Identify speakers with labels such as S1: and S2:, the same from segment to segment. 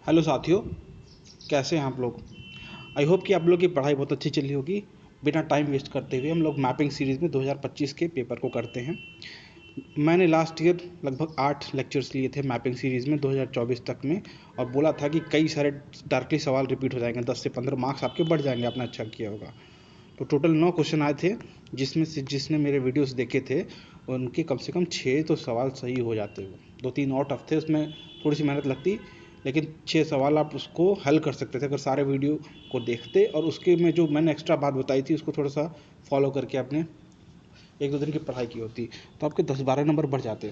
S1: Hello साथियों, कैसे हैं आप लोग। आई होप कि आप लोग की पढ़ाई बहुत अच्छी चली होगी। बिना टाइम वेस्ट करते हुए हम लोग मैपिंग सीरीज़ में 2025 के पेपर को करते हैं। मैंने लास्ट ईयर लगभग 8 लेक्चर्स लिए थे मैपिंग सीरीज़ में 2024 तक में, और बोला था कि कई सारे डायरेक्टली सवाल रिपीट हो जाएंगे, 10 से 15 मार्क्स आपके बढ़ जाएंगे, आपने अच्छा किया होगा। तो टोटल 9 क्वेश्चन आए थे, जिसमें से जिसने मेरे वीडियोस देखे थे उनके कम से कम 6 तो सवाल सही हो जाते हो। 2-3 और टफ थे, उसमें थोड़ी सी मेहनत लगती, लेकिन 6 सवाल आप उसको हल कर सकते थे अगर सारे वीडियो को देखते, और उसके में जो मैंने एक्स्ट्रा बात बताई थी उसको थोड़ा सा फॉलो करके आपने 1-2 दिन की पढ़ाई की होती, तो आपके 10-12 नंबर बढ़ जाते।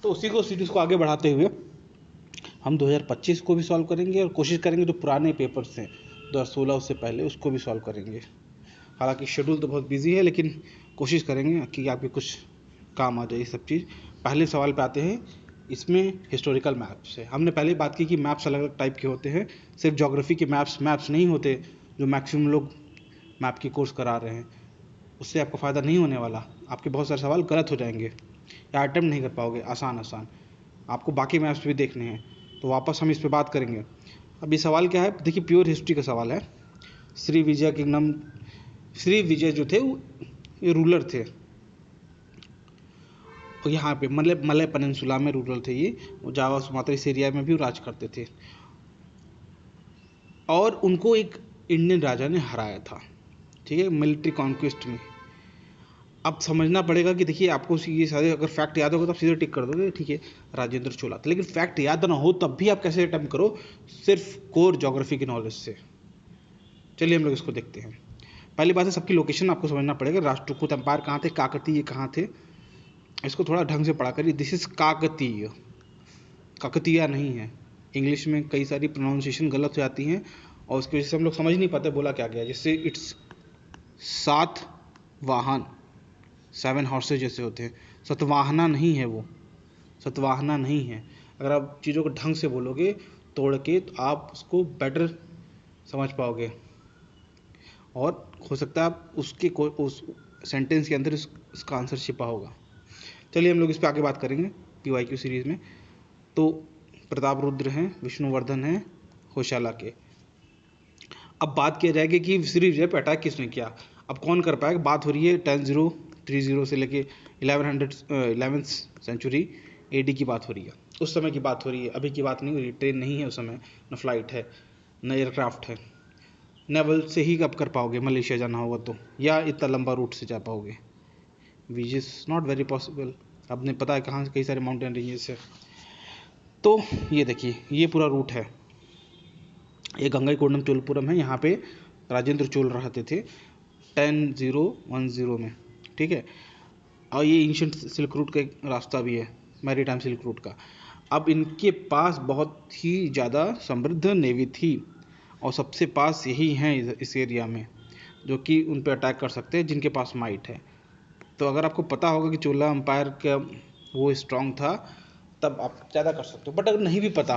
S1: तो उसी को सीरीज़ को आगे बढ़ाते हुए हम 2025 को भी सॉल्व करेंगे, और कोशिश करेंगे जो पुराने पेपर्स हैं 2016 उससे पहले उसको भी सॉल्व करेंगे। हालांकि शेड्यूल तो बहुत बिजी है, लेकिन कोशिश करेंगे कि आपके कुछ काम आ जाए ये सब चीज़। पहले सवाल पे आते हैं, इसमें हिस्टोरिकल मैप्स है। हमने पहले बात की कि मैप्स अलग अलग टाइप के होते हैं, सिर्फ ज्योग्राफी के मैप्स नहीं होते जो मैक्सिमम लोग मैप की कोर्स करा रहे हैं। उससे आपको फ़ायदा नहीं होने वाला, आपके बहुत सारे सवाल गलत हो जाएंगे या अटेम्प्ट नहीं कर पाओगे आसान। आपको बाकी मैप्स भी देखने हैं, तो वापस हम इस पर बात करेंगे। अब ये सवाल क्या है, देखिए प्योर हिस्ट्री का सवाल है। श्री विजय किंगडम, श्री विजय जो थे ये रूलर थे, और यहाँ पे मलय पेनिनसुला में रूरल थे ये, जावा सुमात्रा इस एरिया में भी राज करते थे, और उनको एक इंडियन राजा ने हराया था, ठीक है, मिलिट्री कॉन्क्वेस्ट में। अब समझना पड़ेगा कि देखिए आपको ये सारे अगर फैक्ट याद होगा तो आप सीधे टिक कर दोगे, ठीक है राजेंद्र चोला था, लेकिन फैक्ट याद ना हो तब भी आप कैसे अटेम्प्ट करो, सिर्फ कोर ज्योग्राफी की नॉलेज से। चलिए हम लोग इसको देखते हैं। पहली बात है, सबकी लोकेशन आपको समझना पड़ेगा। राष्ट्रकूट एम्पायर कहाँ थे, काकतीय कहाँ थे, इसको थोड़ा ढंग से पढ़ा करिए। दिस इज काकतीय, काकतीय नहीं है। इंग्लिश में कई सारी प्रोनाउंसिएशन गलत हो जाती हैं, और उसकी वजह से हम लोग समझ नहीं पाते बोला क्या गया। जैसे इट्स 7 वाहन, 7 हॉर्सेज जैसे होते हैं, सतवाहना नहीं है वो, सतवाहना नहीं है। अगर आप चीज़ों को ढंग से बोलोगे तोड़ के, तो आप उसको बेटर समझ पाओगे, और हो सकता है आप उस सेंटेंस के अंदर इसका आंसर छिपा होगा। चलिए हम लोग इस पर आगे बात करेंगे PYQ सीरीज़ में। तो प्रताप रुद्र हैं, विष्णुवर्धन हैं, होशाला के। अब बात किया जाएगी कि श्री विजय पर अटैक किसने किया। अब कौन कर पाएगा, बात हो रही है 1030 से लेके 11th सेंचुरी AD की बात हो रही है, उस समय की बात हो रही है, अभी की बात नहीं हो रही। ट्रेन नहीं है उस समय, न फ्लाइट है, न एयरक्राफ्ट है। नेवल से ही कब कर पाओगे मलेशिया जाना होगा तो, या इतना लंबा रूट से जा पाओगे, which is not very possible. आपने पता है कहाँ कई सारे माउंटेन रेंजेस है। तो ये देखिए ये पूरा रूट है, ये गंगईकोंडम चोलपुरम है, यहाँ पे राजेंद्र चोल रहते थे 1010 में, ठीक है। और ये एंशिएंट सिल्क रूट का एक रास्ता भी है, मैरीटाइम सिल्क रूट का। अब इनके पास बहुत ही ज़्यादा समृद्ध नेवी थी, और सबसे पास यही हैं इस एरिया में जो कि उन पर अटैक कर सकते हैं, जिनके पास माइट है। तो अगर आपको पता होगा कि चोला एम्पायर का वो स्ट्रांग था, तब आप ज़्यादा कर सकते हो। बट अगर नहीं भी पता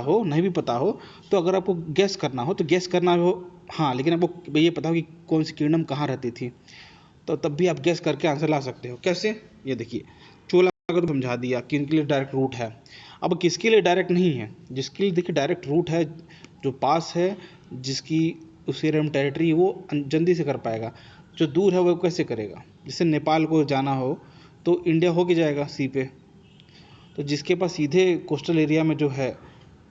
S1: हो तो अगर आपको गेस करना हो तो गेस करना हो, हाँ, लेकिन आपको ये पता हो कि कौन सी किंगडम कहाँ रहती थी, तो तब भी आप गेस करके आंसर ला सकते हो। कैसे, ये देखिए चोला का तो समझा दिया कि इनके लिए डायरेक्ट रूट है। अब किसके लिए डायरेक्ट नहीं है, जिसके लिए देखिए डायरेक्ट रूट है, जो पास है, जिसकी उस एरिया में टेरिटरी, वो जल्दी से कर पाएगा। जो दूर है वो कैसे करेगा, जैसे नेपाल को जाना हो तो इंडिया होके जाएगा सी पे, तो जिसके पास सीधे कोस्टल एरिया में जो है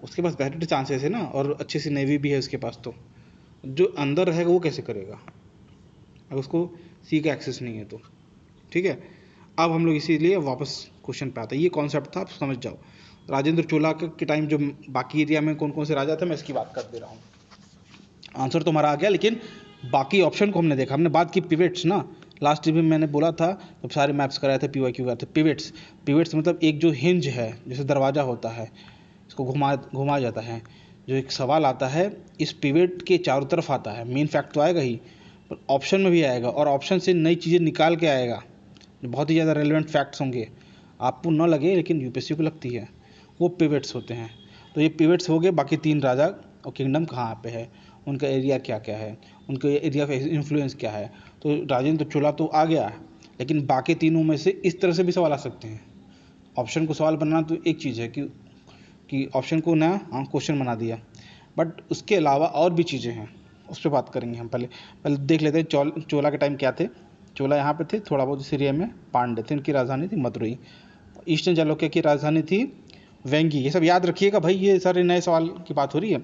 S1: उसके पास बेटर चांसेस है ना, और अच्छी सी नेवी भी है उसके पास, तो जो अंदर रहेगा वो कैसे करेगा अगर उसको सी का एक्सेस नहीं है तो, ठीक है। अब हम लोग इसीलिए वापस क्वेश्चन पे आते हैं। ये कॉन्सेप्ट था, आप समझ जाओ। राजेंद्र चोला के टाइम जो बाकी एरिया में कौन कौन से राजा थे मैं इसकी बात कर दे रहा हूँ। आंसर तो हमारा आ गया, लेकिन बाकी ऑप्शन को हमने देखा। हमने बात की पिवेट्स ना, लास्ट में मैंने बोला था जब सारे मैप्स कराए थे PYQ का, तो पिवेट्स मतलब एक जो हिंज है, जैसे दरवाज़ा होता है, इसको घुमाया जाता है। जो एक सवाल आता है इस पिवेट के चारों तरफ आता है, मेन फैक्ट तो आएगा ही, पर ऑप्शन में भी आएगा, और ऑप्शन से नई चीज़ें निकाल के आएगा, बहुत ही ज़्यादा रेलिवेंट फैक्ट्स होंगे। आपको न लगे लेकिन UPSC को लगती है, वो पिवेट्स होते हैं। तो ये पिवेट्स हो गए। बाकी 3 राजा और किंगडम कहाँ पे है, उनका एरिया क्या क्या है, उनका एरिया ऑफ इन्फ्लुएंस क्या है। तो राजेंद्र चोला तो आ गया, लेकिन बाकी तीनों में से इस तरह से भी सवाल आ सकते हैं। ऑप्शन को सवाल बनाना तो एक चीज़ है कि ऑप्शन को ना क्वेश्चन बना दिया। बट उसके अलावा और भी चीज़ें हैं, उस पर बात करेंगे हम। पहले पहले देख लेते हैं चोला के टाइम क्या थे। चोला यहाँ पे थे, थोड़ा बहुत इस एरिया में पांड्य थे, इनकी राजधानी थी मदुरई। ईस्टर्न चालुक्य की राजधानी थी वेंगी। ये सब याद रखिएगा भाई, ये सारे नए सवाल की बात हो रही है।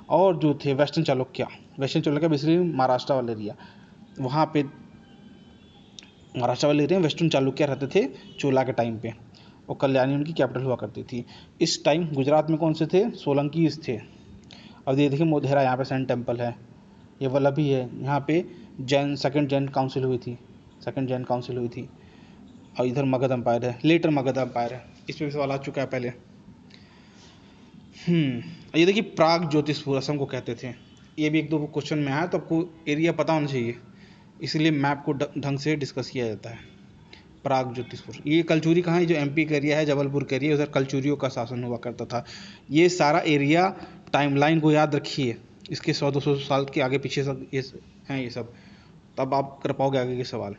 S1: और जो थे वेस्टर्न चालुक्य बेसिकली महाराष्ट्र वाले एरिया, वहाँ पे महाराष्ट्र वाले एरिया में वेस्टर्न चालुक्य रहते थे चोला के टाइम पे, और कल्याणी उनकी कैपिटल हुआ करती थी। इस टाइम गुजरात में कौन से थे? सोलंकीज थे। अब ये देखिए मोधेरा, यहाँ पे सन टेम्पल है, ये वल्लभी है, यहाँ पे सेकंड जैन काउंसिल हुई थी। और इधर मगध एम्पायर है, लेटर मगध एम्पायर है, इस पर भी सवाल आ चुका है पहले। ये देखिए प्राग ज्योतिषपुर असम को कहते थे। ये भी एक दो क्वेश्चन में आया, तो आपको एरिया पता होना चाहिए, इसलिए मैप को ढंग से डिस्कस किया जाता है। प्राग ज्योतिषपुर, ये कलचुरी कहाँ है? जो एमपी का एरिया है, जबलपुर का एरिया, उधर कलचुरियों का शासन हुआ करता था। ये सारा एरिया, टाइमलाइन को याद रखिए, इसके 100-200 साल के आगे पीछे सब ये हैं, ये सब, तब आप कर पाओगे आगे के सवाल।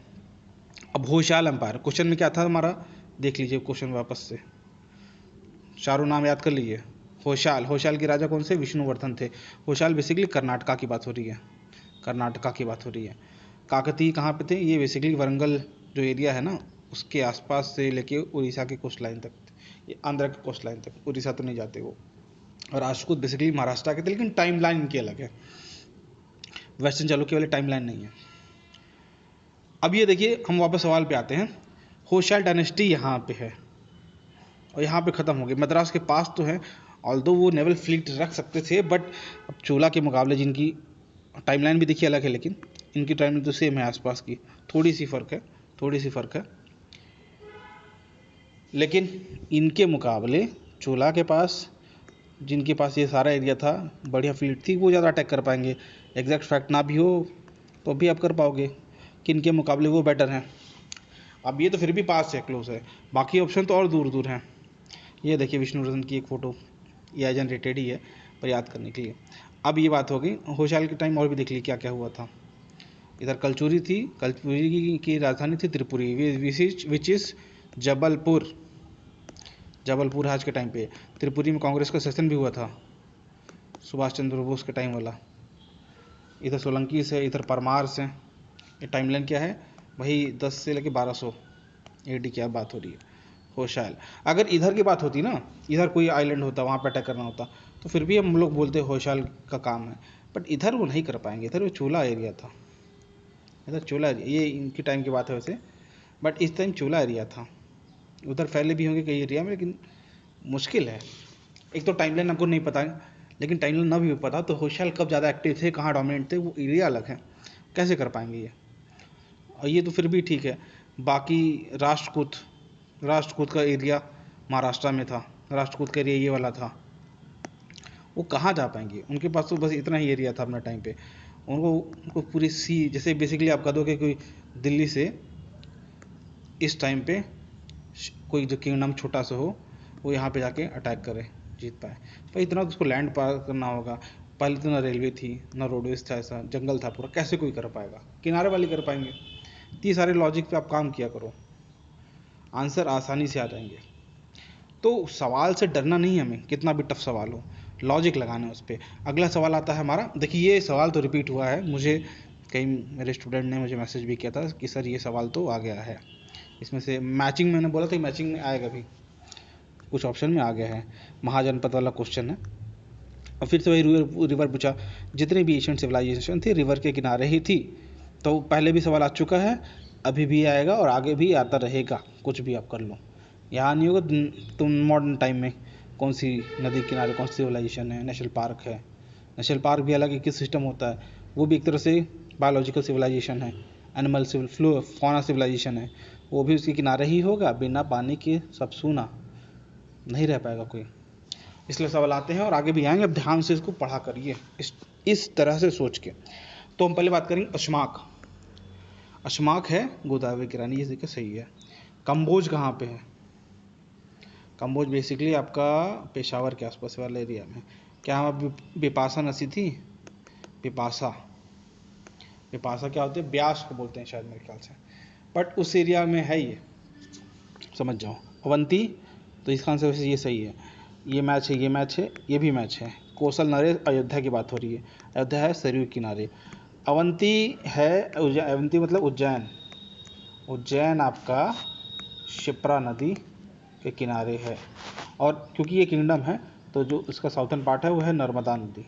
S1: अब होयसाल एम्पायर, क्वेश्चन में क्या था हमारा, देख लीजिए क्वेश्चन वापस से, चारों नाम याद कर लीजिए। होयसाल के राजा कौन से? विष्णुवर्धन थे। होयसाल बेसिकली कर्नाटका की बात हो रही है। काकतीय कहाँ पे थे? ये बेसिकली वरंगल जो एरिया है ना, उसके आसपास से लेके उड़ीसा के कोस्ट लाइन तक, ये आंध्र के कोस्ट लाइन तक, उड़ीसा तो नहीं जाते वो। और राष्ट्रकूट बेसिकली महाराष्ट्र के थे, लेकिन टाइम लाइन इनकी अलग है, वेस्टर्न चालुक्य वाले टाइम लाइन नहीं है। अब ये देखिए, हम वापस सवाल पे आते हैं। होयसाल डायनेस्टी यहाँ पे है और यहाँ पे ख़त्म हो गई। मद्रास के पास तो है, ऑल्दो वो नेवल फ्लीट रख सकते थे, बट अब चोला के मुकाबले जिनकी टाइमलाइन भी देखिए अलग है, लेकिन इनकी टाइमलाइन तो सेम है आसपास की, थोड़ी सी फ़र्क है। लेकिन इनके मुकाबले चोला के पास, जिनके पास ये सारा एरिया था, बढ़िया फ्लीट थी, वो ज़्यादा अटैक कर पाएंगे। एग्जैक्ट फैक्ट ना भी हो तो भी आप कर पाओगे कि इनके मुकाबले वो बेटर हैं। अब ये तो फिर भी पास है, क्लोज है, बाकी ऑप्शन तो और दूर दूर हैं। ये देखिए विष्णुवर्धन की एक फ़ोटो, ये जनरेटेड ही है पर याद करने के लिए। अब ये बात हो गई होयसाल के टाइम, और भी देख लीजिए क्या क्या हुआ था। इधर कलचुरी थी, कलचुरी की राजधानी थी त्रिपुरी, विच इज़ जबलपुर आज के टाइम पे। त्रिपुरी में कांग्रेस का सेशन भी हुआ था, सुभाष चंद्र बोस के टाइम वाला। इधर सोलंकी से, इधर परमार से। ये टाइमलाइन क्या है? वही 10 से लेके 1200 AD की बात हो रही है। होयसाल, अगर इधर की बात होती ना, इधर कोई आइलैंड होता, वहाँ पे अटैक करना होता, तो फिर भी हम लोग बोलते होयसाल का काम है, बट इधर वो नहीं कर पाएंगे, इधर वो चोला एरिया था, इधर चोला एरिया, ये इनके टाइम की बात है वैसे, बट इस टाइम चोला एरिया था। उधर फैले भी होंगे कई एरिया में, लेकिन मुश्किल है। एक तो टाइमलाइन आपको नहीं पता है, लेकिन टाइमलाइन ना भी पता तो होयसाल कब ज़्यादा एक्टिव थे, कहाँ डोमिनेट थे, वो एरिया अलग है, कैसे कर पाएंगे ये। और ये तो फिर भी ठीक है। बाकी राष्ट्रकूट का एरिया महाराष्ट्र में था, राष्ट्रकूट का एरिया ये वाला था, वो कहाँ जा पाएंगे? उनके पास तो बस इतना ही एरिया था अपने टाइम पे। उनको पूरी सी, जैसे बेसिकली आप कह दो कि कोई दिल्ली से इस टाइम पे कोई जो किंगडम छोटा सा हो, वो यहाँ पे जाके अटैक करे, जीत पाए, पर इतना तो उसको लैंड पार करना होगा। पहले तो ना रेलवे थी, ना रोडवेज था, ऐसा जंगल था पूरा, कैसे कोई कर पाएगा? किनारे वाले कर पाएंगे। तो ये सारे लॉजिक पे आप काम किया करो, आंसर आसानी से आ जाएंगे। तो सवाल से डरना नहीं है हमें, कितना भी टफ सवाल हो, लॉजिक लगाना है उस पर। अगला सवाल आता है हमारा, देखिए ये सवाल तो रिपीट हुआ है, मुझे कई मेरे स्टूडेंट ने मुझे मैसेज भी किया था कि सर ये सवाल तो आ गया है, इसमें से मैचिंग, मैंने बोला था मैचिंग में आएगा भी, कुछ ऑप्शन में आ गया है, महाजनपद वाला क्वेश्चन है। और फिर से वही रिवर पूछा, जितने भी एशियन सिविलाइजेशन थे रिवर के किनारे ही थी। तो पहले भी सवाल आ चुका है, अभी भी आएगा और आगे भी आता रहेगा, कुछ भी आप कर लो। यहाँ नहीं होगा तुम मॉडर्न टाइम में कौन सी नदी किनारे कौन सी सिविलाइजेशन है, नेशनल पार्क है, नेशनल पार्क भी अलग एक सिस्टम होता है, वो भी एक तरह से बायोलॉजिकल सिविलाइजेशन है, एनिमल फौना सिविलाइजेशन है, वो भी उसके किनारे ही होगा। बिना पानी के सब सूना, नहीं रह पाएगा कोई। इसलिए सवाल आते हैं और आगे भी आएंगे, अब ध्यान से इसको पढ़ा करिए इस तरह से सोच के। तो हम पहले बात करेंगे अशमाक है गोदावरी की रानी, ये देखिए सही है। कंबोज कहाँ पे है? कंबोज बेसिकली आपका पेशावर के आसपास वाले एरिया में। क्या वहाँ बिपाशा नदी थी? बिपाशा क्या होती है? ब्यास को बोलते हैं शायद मेरे ख्याल से, बट उस एरिया में है ये, समझ जाओ। अवंती, तो इसका आंसर वैसे ये सही है, ये मैच है, ये भी मैच है। कोसल नरेश, अयोध्या की बात हो रही है। अयोध्या है सरयू किनारे। अवंती है, अवंती मतलब उज्जैन। उज्जैन आपका शिप्रा नदी के किनारे है। और क्योंकि ये किंगडम है तो जो इसका साउथर्न पार्ट है वो है नर्मदा नदी।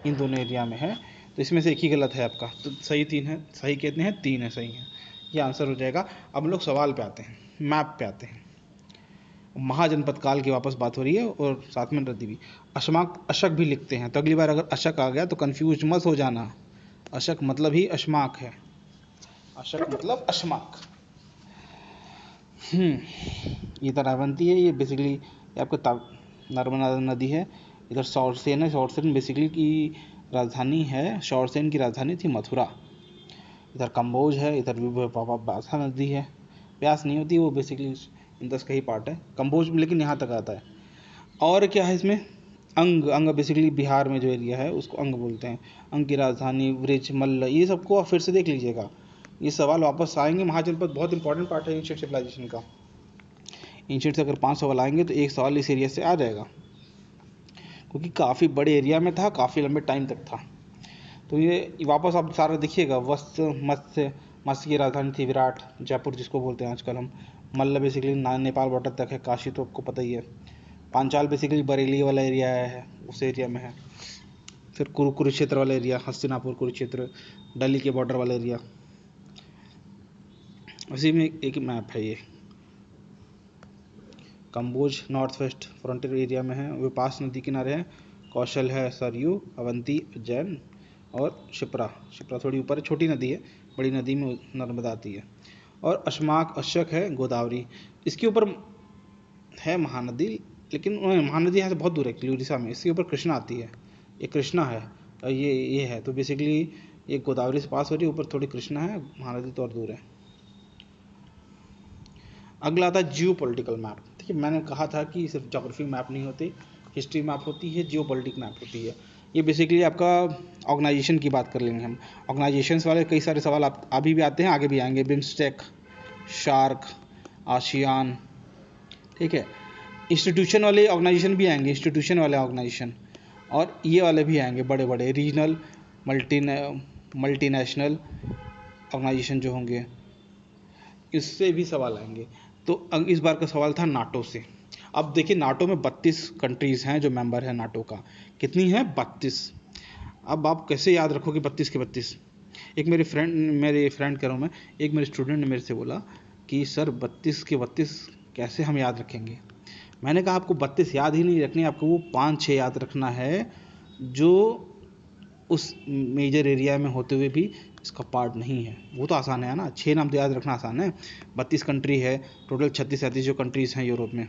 S1: इन दोनों एरिया में है, तो इसमें से एक ही गलत है आपका। तो सही 3 है। सही कितने हैं? 3 है, सही है। ये आंसर हो जाएगा। अब हम लोग सवाल पे आते हैं, मैप पे आते हैं। महाजनपद काल की वापस बात हो रही है और साथ में नदी भी। अशमाक अशक भी लिखते हैं, तो अगली बार अगर अशक आ गया तो कंफ्यूज मत हो जाना। अशक मतलब ही अशमाक है। अशक मतलब अशमाक। इधर अवंती है, ये बेसिकली आपका नर्मदा नदी है। इधर शॉर्सेन है। शॉर्सेन बेसिकली की राजधानी है, शॉर्सेन की राजधानी थी मथुरा। इधर कंबोज है, इधर भी ब्यासा नदी है। ब्यास नहीं होती वो, बेसिकली इंदस का ही पार्ट है कंबोज में, लेकिन यहाँ तक आता है। और क्या है इसमें? अंग। अंग बेसिकली बिहार में जो एरिया है उसको अंग बोलते हैं। अंग की राजधानी वृज, मल्ल, ये सबको आप फिर से देख लीजिएगा। ये सवाल वापस आएंगे। महाजनपद बहुत इंपॉर्टेंट पार्ट है एंशिएंट सिविलाइजेशन का। एंशिएंट से अगर 5 सवाल आएंगे तो एक सवाल इस एरिया से आ जाएगा, क्योंकि काफ़ी बड़े एरिया में था, काफ़ी लंबे टाइम तक था। तो ये वापस आप सारा देखिएगा। वत्स, मत्स्य, मत्स्य की राजधानी थी विराट, जयपुर जिसको बोलते हैं आजकल हम। मल्ल बेसिकली नेपाल बॉर्डर तक है, काशी तो आपको पता ही है। पांचाल बेसिकली बरेली वाला एरिया है, उस एरिया में है। फिर कुरुक्षेत्र वाला एरिया, हस्तिनापुर, कुरुक्षेत्र, दिल्ली के बॉर्डर वाला एरिया। उसी में एक मैप है ये। Kamboj north west frontier area में है, विपास नदी किनारे है। कौशल है सरयू, अवंती उज्जैन, और शिप्रा। शिप्रा थोड़ी ऊपर है, छोटी नदी है, बड़ी नदी में नर्मदा आती है। और अशमाक अशक है गोदावरी। इसके ऊपर है महानदी, लेकिन महानदी यहाँ से बहुत दूर है, उड़ीसा में। इसके ऊपर कृष्णा आती है, ये कृष्णा है, और ये है। तो बेसिकली ये गोदावरी से पास हो रही है, ऊपर थोड़ी कृष्णा है, महानदी तो और दूर है। अगला आता है जियो पॉलिटिकल मैप। ठीक है, मैंने कहा था कि सिर्फ जोग्राफी मैप नहीं होती, हिस्ट्री मैप होती है, जियो पॉलिटिक मैप होती है। ये बेसिकली आपका ऑर्गेनाइजेशन की बात कर लेंगे हम। ऑर्गेनाइजेशंस वाले कई सारे सवाल आप अभी भी आते हैं, आगे भी आएंगे। बिम्स्टेक, शार्क, आसियान, ठीक है। इंस्टीट्यूशन वाले ऑर्गेनाइजेशन भी आएंगे, इंस्टीट्यूशन वाले ऑर्गेनाइजेशन। और ये वाले भी आएंगे, बड़े बड़े रीजनल, मल्टीनेशनल ऑर्गेनाइजेशन जो होंगे, इससे भी सवाल आएंगे। तो इस बार का सवाल था नाटो से। अब देखिए, नाटो में 32 कंट्रीज़ हैं जो मेंबर है नाटो का। कितनी है? 32। अब आप कैसे याद रखोगे 32 के 32? एक मेरे फ्रेंड कह रहा हूँ मैं, एक मेरे स्टूडेंट ने मेरे से बोला कि सर 32 के 32 कैसे हम याद रखेंगे? मैंने कहा आपको 32 याद ही नहीं रखनी, आपको वो 5-6 याद रखना है जो उस मेजर एरिया में होते हुए भी इसका पार्ट नहीं है। वो तो आसान है ना, 6 नाम तो याद रखना आसान है। 32 कंट्री है, टोटल 36-37 जो कंट्रीज़ हैं यूरोप में,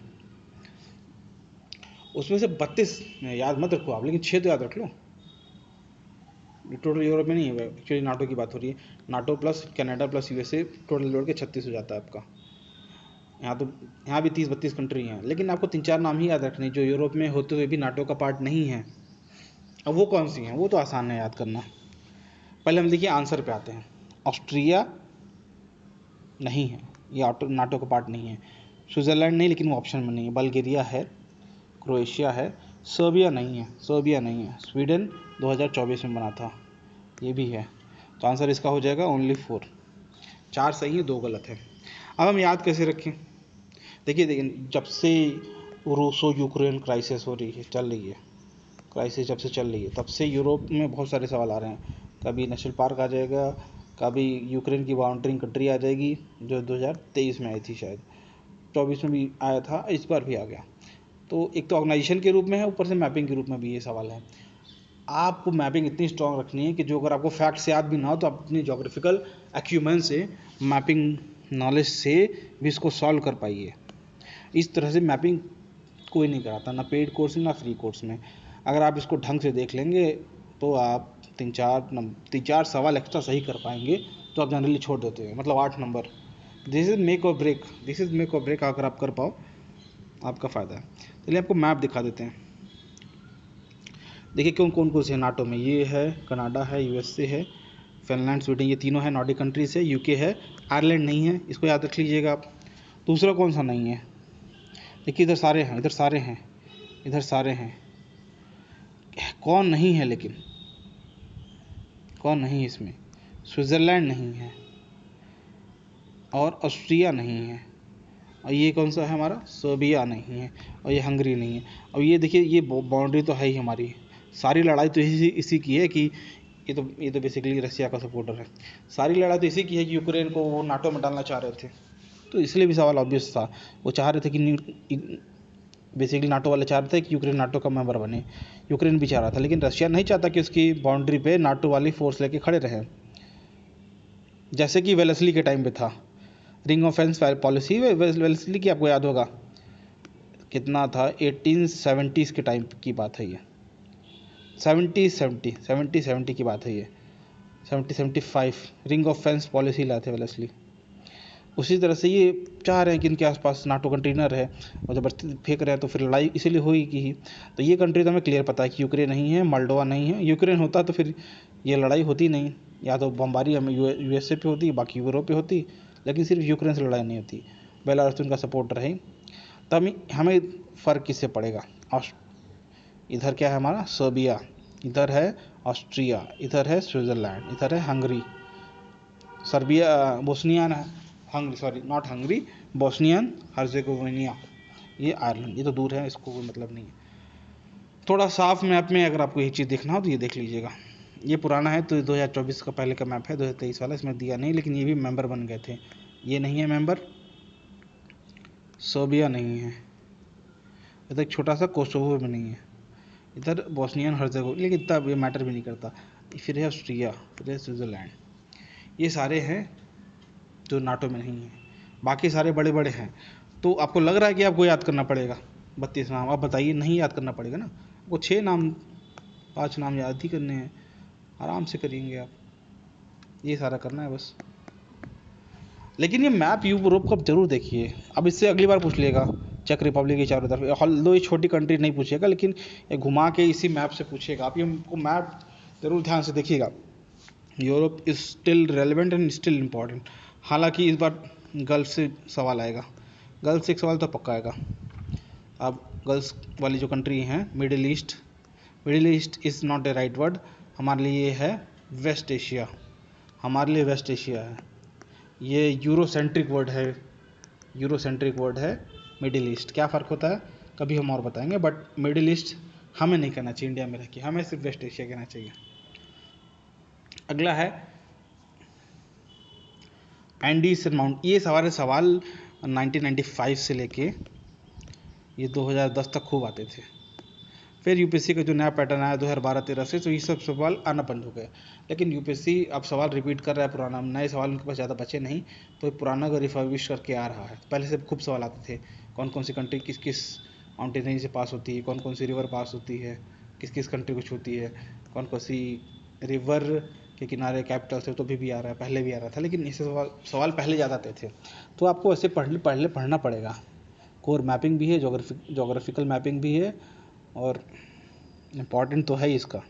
S1: उसमें से 32 याद मत रखो आप, लेकिन 6 तो याद रख लो। टोटल यूरोप में नहीं है, एक्चुअली नाटो की बात हो रही है। NATO plus Canada plus USA total जोड़ के 36 हो जाता है आपका। यहाँ भी 30-32 कंट्री हैं, लेकिन आपको 3-4 नाम ही याद रखने जो यूरोप में होते हुए भी नाटो का पार्ट नहीं है। अब वो कौन सी हैं? वो तो आसान है याद करना। पहले हम देखिए आंसर पे आते हैं। ऑस्ट्रिया नहीं है, ये नाटो का पार्ट नहीं है। स्विट्ज़रलैंड नहीं, लेकिन वो ऑप्शन में नहीं है। बल्गेरिया है, क्रोएशिया है, सर्बिया नहीं है, सर्बिया नहीं है। स्वीडन 2024 में बना था, ये भी है। तो आंसर इसका हो जाएगा ओनली 4। 4 सही है, 2 गलत है। अब हम याद कैसे रखें? देखिए, जब से रूसो यूक्रेन क्राइसिस हो रही है, चल रही है, क्राइसिस जब से चल रही है, तब से यूरोप में बहुत सारे सवाल आ रहे हैं। कभी नेशनल पार्क आ जाएगा, कभी यूक्रेन की बाउंड्रिंग कंट्री आ जाएगी, जो 2023 में आई थी शायद, 24 में भी आया था, इस बार भी आ गया। तो एक तो ऑर्गेनाइजेशन के रूप में है, ऊपर से मैपिंग के रूप में भी ये सवाल है। आपको मैपिंग इतनी स्ट्रॉन्ग रखनी है कि जो अगर आपको फैक्ट्स याद भी ना हो तो आप अपनी जोग्राफिकल एक्यूमेंट से, मैपिंग नॉलेज से भी इसको सॉल्व कर पाइए। इस तरह से मैपिंग कोई नहीं कराता, ना पेड कोर्स में ना फ्री कोर्स में। अगर आप इसको ढंग से देख लेंगे तो आप 3-4 सवाल एक्स्ट्रा सही कर पाएंगे, तो आप जनरली छोड़ देते हैं, मतलब 8 नंबर। दिस इज़ मेक और ब्रेक। अगर आप कर पाओ आपका फ़ायदा है। चलिए आपको मैप दिखा देते हैं। देखिए कौन कौन से हैं नाटो में। ये है कनाडा है, यूएसए है, फिनलैंड, स्वीडन, ये तीनों है नॉर्डिक कंट्रीज है। यूके है, आयरलैंड नहीं है, इसको याद रख लीजिएगा आप। दूसरा कौन सा नहीं है? देखिए इधर सारे हैं, इधर सारे हैं, इधर सारे हैं। कौन नहीं है, लेकिन कौन नहीं है इसमें? स्विट्ज़रलैंड नहीं है और ऑस्ट्रिया नहीं है, और ये कौन सा है हमारा? सर्बिया नहीं है, और ये हंगरी नहीं है। और ये देखिए, ये बाउंड्री तो है ही हमारी, सारी लड़ाई तो इसी की है कि ये तो बेसिकली रसिया का सपोर्टर है। सारी लड़ाई तो इसी की है कि यूक्रेन को वो नाटो में डालना चाह रहे थे, तो इसलिए भी सवाल ऑब्वियस था। वो चाह रहे थे कि बेसिकली नाटो वाले चाह रहे थे कि यूक्रेन नाटो का मेंबर बने, यूक्रेन भी चाह रहा था, लेकिन रशिया नहीं चाहता कि उसकी बाउंड्री पे नाटो वाली फोर्स लेके खड़े रहें, जैसे कि वेलेस्ली के टाइम पे था। Ring of fence policy Wellesley की आपको याद होगा कितना था, 1870s के टाइम की बात है ये, 70 की बात है ये, 75 रिंग ऑफ फेंस पॉलिसी लाए थे वेलेस्ली। उसी तरह से ये चाह रहे हैं कि इनके आसपास नाटो कंट्री न रहे, और जबरदस्ती फेंक रहे हैं, तो फिर लड़ाई इसीलिए हुई कि तो ये कंट्री तो हमें क्लियर पता है कि यूक्रेन नहीं है, मोल्डोवा नहीं है। यूक्रेन होता तो फिर ये लड़ाई होती नहीं, या तो बमबारी हमें यूएसए पे होती, बाकी यूरोप पे होती, लेकिन सिर्फ यूक्रेन से लड़ाई नहीं होती। बेलारूस तो उनका सपोर्टर है। तब हमें फ़र्क किससे पड़ेगा? इधर क्या है हमारा? सर्बिया, इधर है ऑस्ट्रिया, इधर है स्विट्ज़रलैंड, इधर है हंगरी, सर्बिया बोस्नियान है, नॉट हंगरी, बोस्नियन हर्जेगोविना, ये आयरलैंड, ये तो दूर है, इसको कोई मतलब नहीं है। थोड़ा साफ मैप में अगर आपको ये चीज़ देखना हो तो ये देख लीजिएगा। ये पुराना है, तो 2024 का पहले का मैप है, 2023 वाला इसमें दिया नहीं, लेकिन ये भी मेंबर बन गए थे। ये नहीं है मेंबर, सर्बिया नहीं है, इधर एक छोटा सा कोसोवो भी नहीं है, इधर बोस्नियन हर्जेगोविना, लेकिन इतना ये मैटर भी नहीं करता। फिर है ऑस्ट्रिया, फिर है स्विट्ज़रलैंड, ये सारे हैं जो नाटो में नहीं है, बाकी सारे बड़े बड़े हैं। तो आपको लग रहा है कि आपको याद करना पड़ेगा 32 नाम? आप बताइए, नहीं याद करना पड़ेगा ना, वो 6 नाम 5 नाम याद ही करने हैं, आराम से करेंगे आप, ये सारा करना है बस। लेकिन ये मैप यूरोप का जरूर देखिए, अब इससे अगली बार पूछ लेगा चेक रिपब्लिक के चारों तरफ, दो ये छोटी कंट्री नहीं पूछेगा, लेकिन ये घुमा के इसी मैप से पूछेगा। आप ये मैप जरूर ध्यान से देखिएगा। Europe is still relevant and still important. हालांकि इस बार गल्फ से सवाल आएगा, गल्फ से एक सवाल तो पक्का आएगा। अब गल्फ वाली जो कंट्री हैं, middle east is not the right word, हमारे लिए ये है वेस्ट एशिया, हमारे लिए वेस्ट एशिया है। ये यूरोसेंट्रिक वर्ड है मिडिल ईस्ट। क्या फ़र्क होता है कभी हम और बताएंगे, बट मिडिल ईस्ट हमें नहीं कहना चाहिए इंडिया में रह के, हमें सिर्फ वेस्ट एशिया कहना चाहिए। अगला है एंडीज एंड माउंट। ये सवाल 1995 से लेके ये 2010 तक खूब आते थे। फिर यूपीएससी का जो नया पैटर्न आया 2012-13 से, तो ये सब सवाल आना बंद हो गए। लेकिन यूपीएससी अब सवाल रिपीट कर रहा है पुराना, नए सवाल उनके पास ज़्यादा बचे नहीं, तो पुराना को रिफर्बिश करके आ रहा है। पहले से खूब सवाल आते थे, कौन कौन सी कंट्री किस किस माउंटेन रेंज से पास होती है, कौन कौन सी रिवर पास होती है, किस किस कंट्री को छूती है, कौन कौन सी रिवर के किनारे कैपिटल से, तो भी आ रहा है, पहले भी आ रहा था, लेकिन इससे सवाल पहले ज़्यादा आते थे। तो आपको ऐसे पढ़ना पड़ेगा। कोर मैपिंग भी है, जोग्राफिकल मैपिंग भी है, और इम्पॉर्टेंट तो है इसका।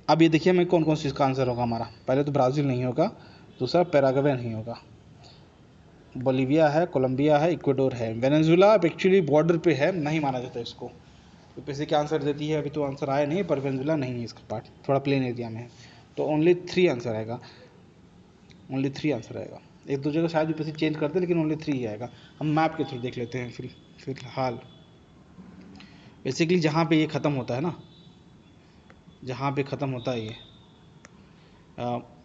S1: अब ये देखिए मैं कौन कौन सी इसका आंसर होगा हमारा। पहले तो ब्राज़ील नहीं होगा, दूसरा पैराग्वे नहीं होगा, बोलीविया है, कोलंबिया है, इक्वाडोर है, वेनेजुला एक्चुअली बॉर्डर पे है, नहीं माना जाता इसको। यूपीएससी क्या आंसर देती है, अभी तो आंसर आया नहीं, पर वेनेजुला नहीं है इसका पार्ट, थोड़ा प्लेन एरिया में है, तो ओनली 3 आंसर आएगा, ओनली 3 आंसर आएगा। एक दो जगह शायद यूपीएससी चेंज करते, लेकिन ओनली 3 ही आएगा। हम मैप के थ्रू देख लेते हैं फिलहाल। बेसिकली जहाँ पे ये ख़त्म होता है ना, जहाँ पे ख़त्म होता है ये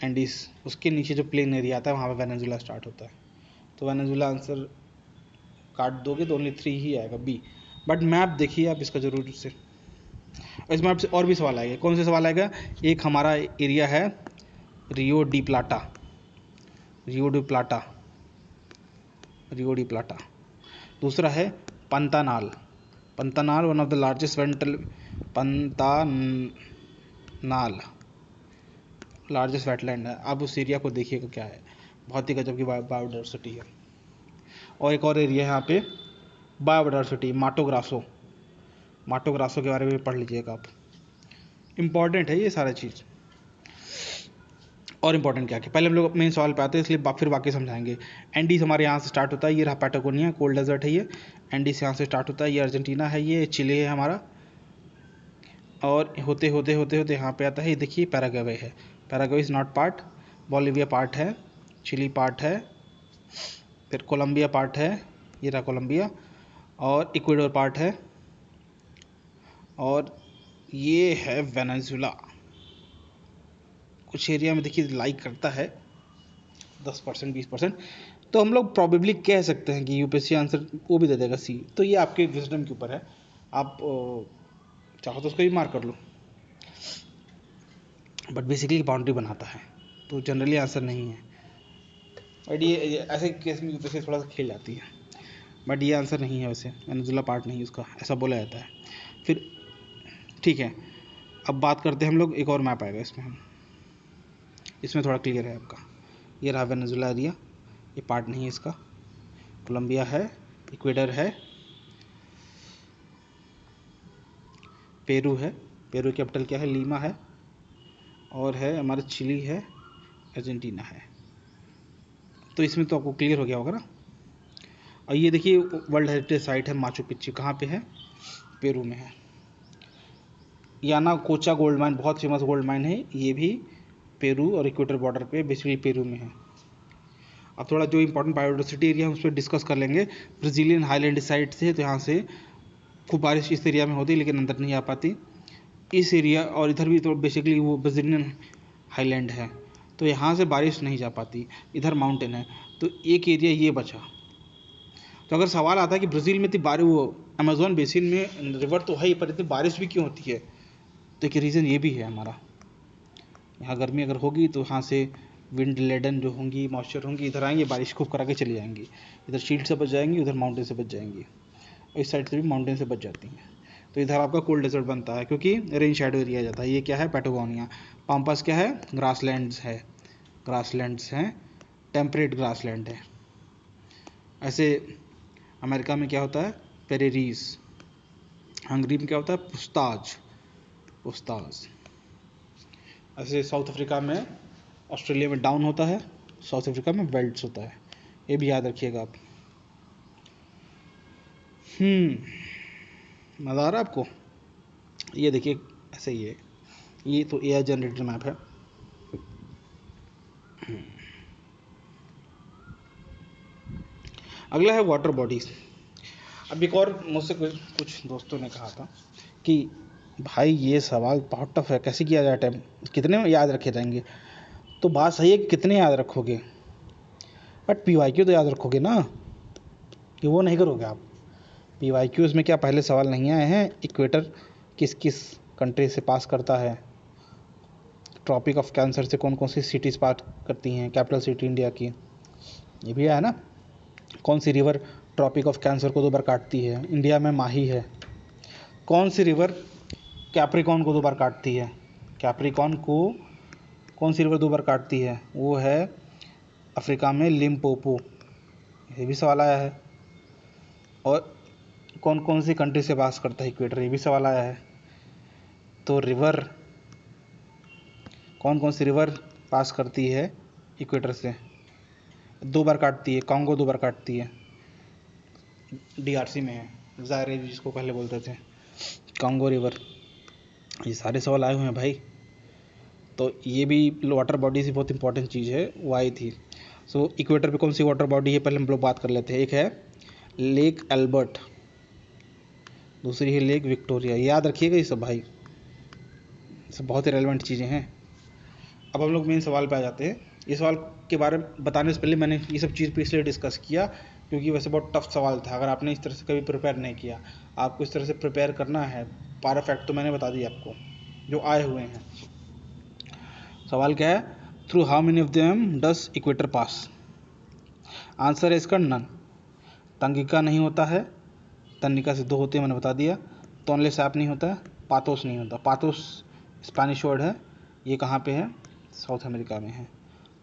S1: एंडीज, उसके नीचे जो प्लेन एरिया आता है वहाँ पे वेनेजुला स्टार्ट होता है। तो वेनेजुला आंसर काट दोगे तो ओनली 3 ही आएगा, बी। बट मैप देखिए आप इसका जरूर से, इस मैप से और भी सवाल आएगा। कौन से सवाल आएगा? एक हमारा एरिया है रियो डी प्लाटा, दूसरा है Pantanal, one of the largest largest wetland है। अब उस एरिया को देखिएगा क्या है, बहुत ही गजब की बायोडाइवर्सिटी है। और एक और एरिया है यहाँ पे बायोडाइवर्सिटी, माटो ग्रासो के बारे में पढ़ लीजिएगा आप, इम्पॉर्टेंट है ये सारा चीज़। और इम्पॉर्टेंट क्या है, पहले हम लोग मेन सवाल पे आते हैं, इसलिए फिर बाकी समझाएंगे। एंडीज हमारे यहाँ से स्टार्ट होता है, ये रहा पैटागोनिया, कोल्ड डेजर्ट है ये, एंडीज यहाँ से स्टार्ट होता है, ये अर्जेंटीना है, ये चिले है हमारा, और होते होते होते होते यहाँ पे आता है, ये देखिए पैराग्वे है। Paraguay is not part, Bolivia part है, चिली पार्ट है, फिर कोलंबिया पार्ट है, ये रहा कोलंबिया, और इक्वाडोर पार्ट है, और ये है वेनेजुला। कुछ एरिया में देखिए लाइक करता है 10% 20%, तो हम लोग प्रॉबेबली कह सकते हैं कि यूपीएससी आंसर वो भी दे देगा सी। तो ये आपके विजडम के ऊपर है, आप चाहो तो उसको भी मार्क कर लो, बट बेसिकली बाउंड्री बनाता है, तो जनरली आंसर नहीं है। बट ये ऐसे केस में यूपीएससी थोड़ा सा खेल जाती है, बट ये आंसर नहीं है वैसे, वेनेजुला पार्ट नहीं उसका, ऐसा बोला जाता है। फिर ठीक है, अब बात करते हैं हम लोग, एक और मैप आएगा इसमें, हम इसमें थोड़ा क्लियर है आपका। ये रहा वेनेजुला एरिया, ये पार्ट नहीं है इसका, कोलंबिया है, इक्वेडर है, पेरू है, पेरू कैपिटल क्या है, लीमा है, और है हमारा चिली है, अर्जेंटीना है। तो इसमें तो आपको क्लियर हो गया होगा ना। और ये देखिए वर्ल्ड हेरिटेज साइट है माचू पिच्चू, कहाँ पे है, पेरू में है। यानाकोचा गोल्ड माइन बहुत फेमस गोल्ड माइन है, ये भी पेरू और इक्वेटर बॉर्डर पे, बेसिकली पेरू में है। अब थोड़ा जो इंपॉर्टेंट बायोडाइवर्सिटी एरिया है उस पर डिस्कस कर लेंगे। ब्राज़ीलियन हाईलैंड साइड से, तो यहाँ से खूब बारिश इस एरिया में होती है लेकिन अंदर नहीं आ पाती इस एरिया, और इधर भी तो बेसिकली वो ब्राज़ीलियन हाईलैंड है, तो यहाँ से बारिश नहीं जा पाती, इधर माउंटेन है, तो एक एरिया ये बचा। तो अगर सवाल आता है कि ब्राज़ील में इतनी बारिश, वो अमेज़न बेसिन में रिवर तो है ही, पर इतनी बारिश भी क्यों होती है, तो एक रीज़न ये भी है हमारा, यहाँ गर्मी अगर होगी तो यहाँ से विंड लेडन जो होंगी, मॉइस्चर होंगी, इधर आएंगे, बारिश खूब करा के चली जाएंगी, इधर शील्ड से बच जाएंगी, उधर माउंटेन से बच जाएंगी, और इस साइड से भी माउंटेन से बच जाती हैं। तो इधर आपका कोल्ड डेजर्ट बनता है क्योंकि रेन शेडो एरिया जाता है। ये क्या है, पैटागोनिया। पाम्पास क्या है, ग्रासलैंड्स है, ग्रासलैंड्स हैं, टेम्परेट ग्रासलैंड है। ऐसे अमेरिका में क्या होता है, पेरेरीज। हंगरी में क्या होता है, पुस्ताज, पुस्ताज। ऐसे साउथ अफ्रीका में, ऑस्ट्रेलिया में डाउन होता है, साउथ अफ्रीका में बेल्ट्स होता है, ये भी याद रखिएगा आप। मज़ा आ रहा है आपको। ये देखिए ऐसे ही है, ये तो एआई जनरेटेड मैप है। अगला है वाटर बॉडीज। अब एक और मुझसे कुछ दोस्तों ने कहा था कि भाई ये सवाल बहुत टफ है, कैसे किया जाए, टाइम कितने याद रखे जाएंगे। तो बात सही है कि कितने याद रखोगे, बट पीवाईक्यू तो याद रखोगे ना, कि वो नहीं करोगे आप। पीवाईक्यूज़ में क्या पहले सवाल नहीं आए हैं, इक्वेटर किस किस कंट्री से पास करता है, ट्रॉपिक ऑफ कैंसर से कौन कौन सी सिटीज़ पास करती हैं, कैपिटल सिटी इंडिया की, ये भी है ना। कौन सी रिवर ट्रॉपिक ऑफ कैंसर को 2 बार काटती है, इंडिया में माही है। कौन सी रिवर कैप्रिकॉन को 2 बार काटती है, कैप्रिकॉन को कौन सी रिवर 2 बार काटती है, वो है अफ्रीका में लिम्पोपो, ये भी सवाल आया है। और कौन कौन सी कंट्री से पास करता है इक्वेटर, ये भी सवाल आया है। तो रिवर, कौन कौन सी रिवर पास करती है इक्वेटर से, 2 बार काटती है, कांगो 2 बार काटती है, डीआरसी में है, ज़ायरे जिसको पहले बोलते थे, कांगो रिवर। ये सारे सवाल आए हुए हैं भाई। तो ये भी वाटर बॉडी से बहुत इंपॉर्टेंट चीज़ है, वो आई थी। सो इक्वेटर पे कौन सी वाटर बॉडी है, पहले हम लोग बात कर लेते हैं। एक है लेक एल्बर्ट, दूसरी है लेक विक्टोरिया। याद रखिएगा ये सब भाई, सब बहुत ही रेलेवेंट चीज़ें हैं। अब हम लोग मेन सवाल पे आ जाते हैं। ये सवाल के बारे में बताने से पहले मैंने ये सब चीज़ पे इसलिए डिस्कस किया क्योंकि वैसे बहुत टफ सवाल था। अगर आपने इस तरह से कभी प्रिपेयर नहीं किया, आपको इस तरह से प्रिपेयर करना है। पारा फैक्ट तो मैंने बता दिया आपको जो आए हुए हैं। सवाल क्या है, through how many of them does equator pass. Answer है इसका नन। तंगिका नहीं होता है, तन्निका से 2 होते हैं, मैंने बता दिया। तोनले सैप नहीं होता है, पातोस नहीं होता। पातोस स्पेनिश वर्ड है, ये कहाँ पे है, साउथ अमेरिका में है।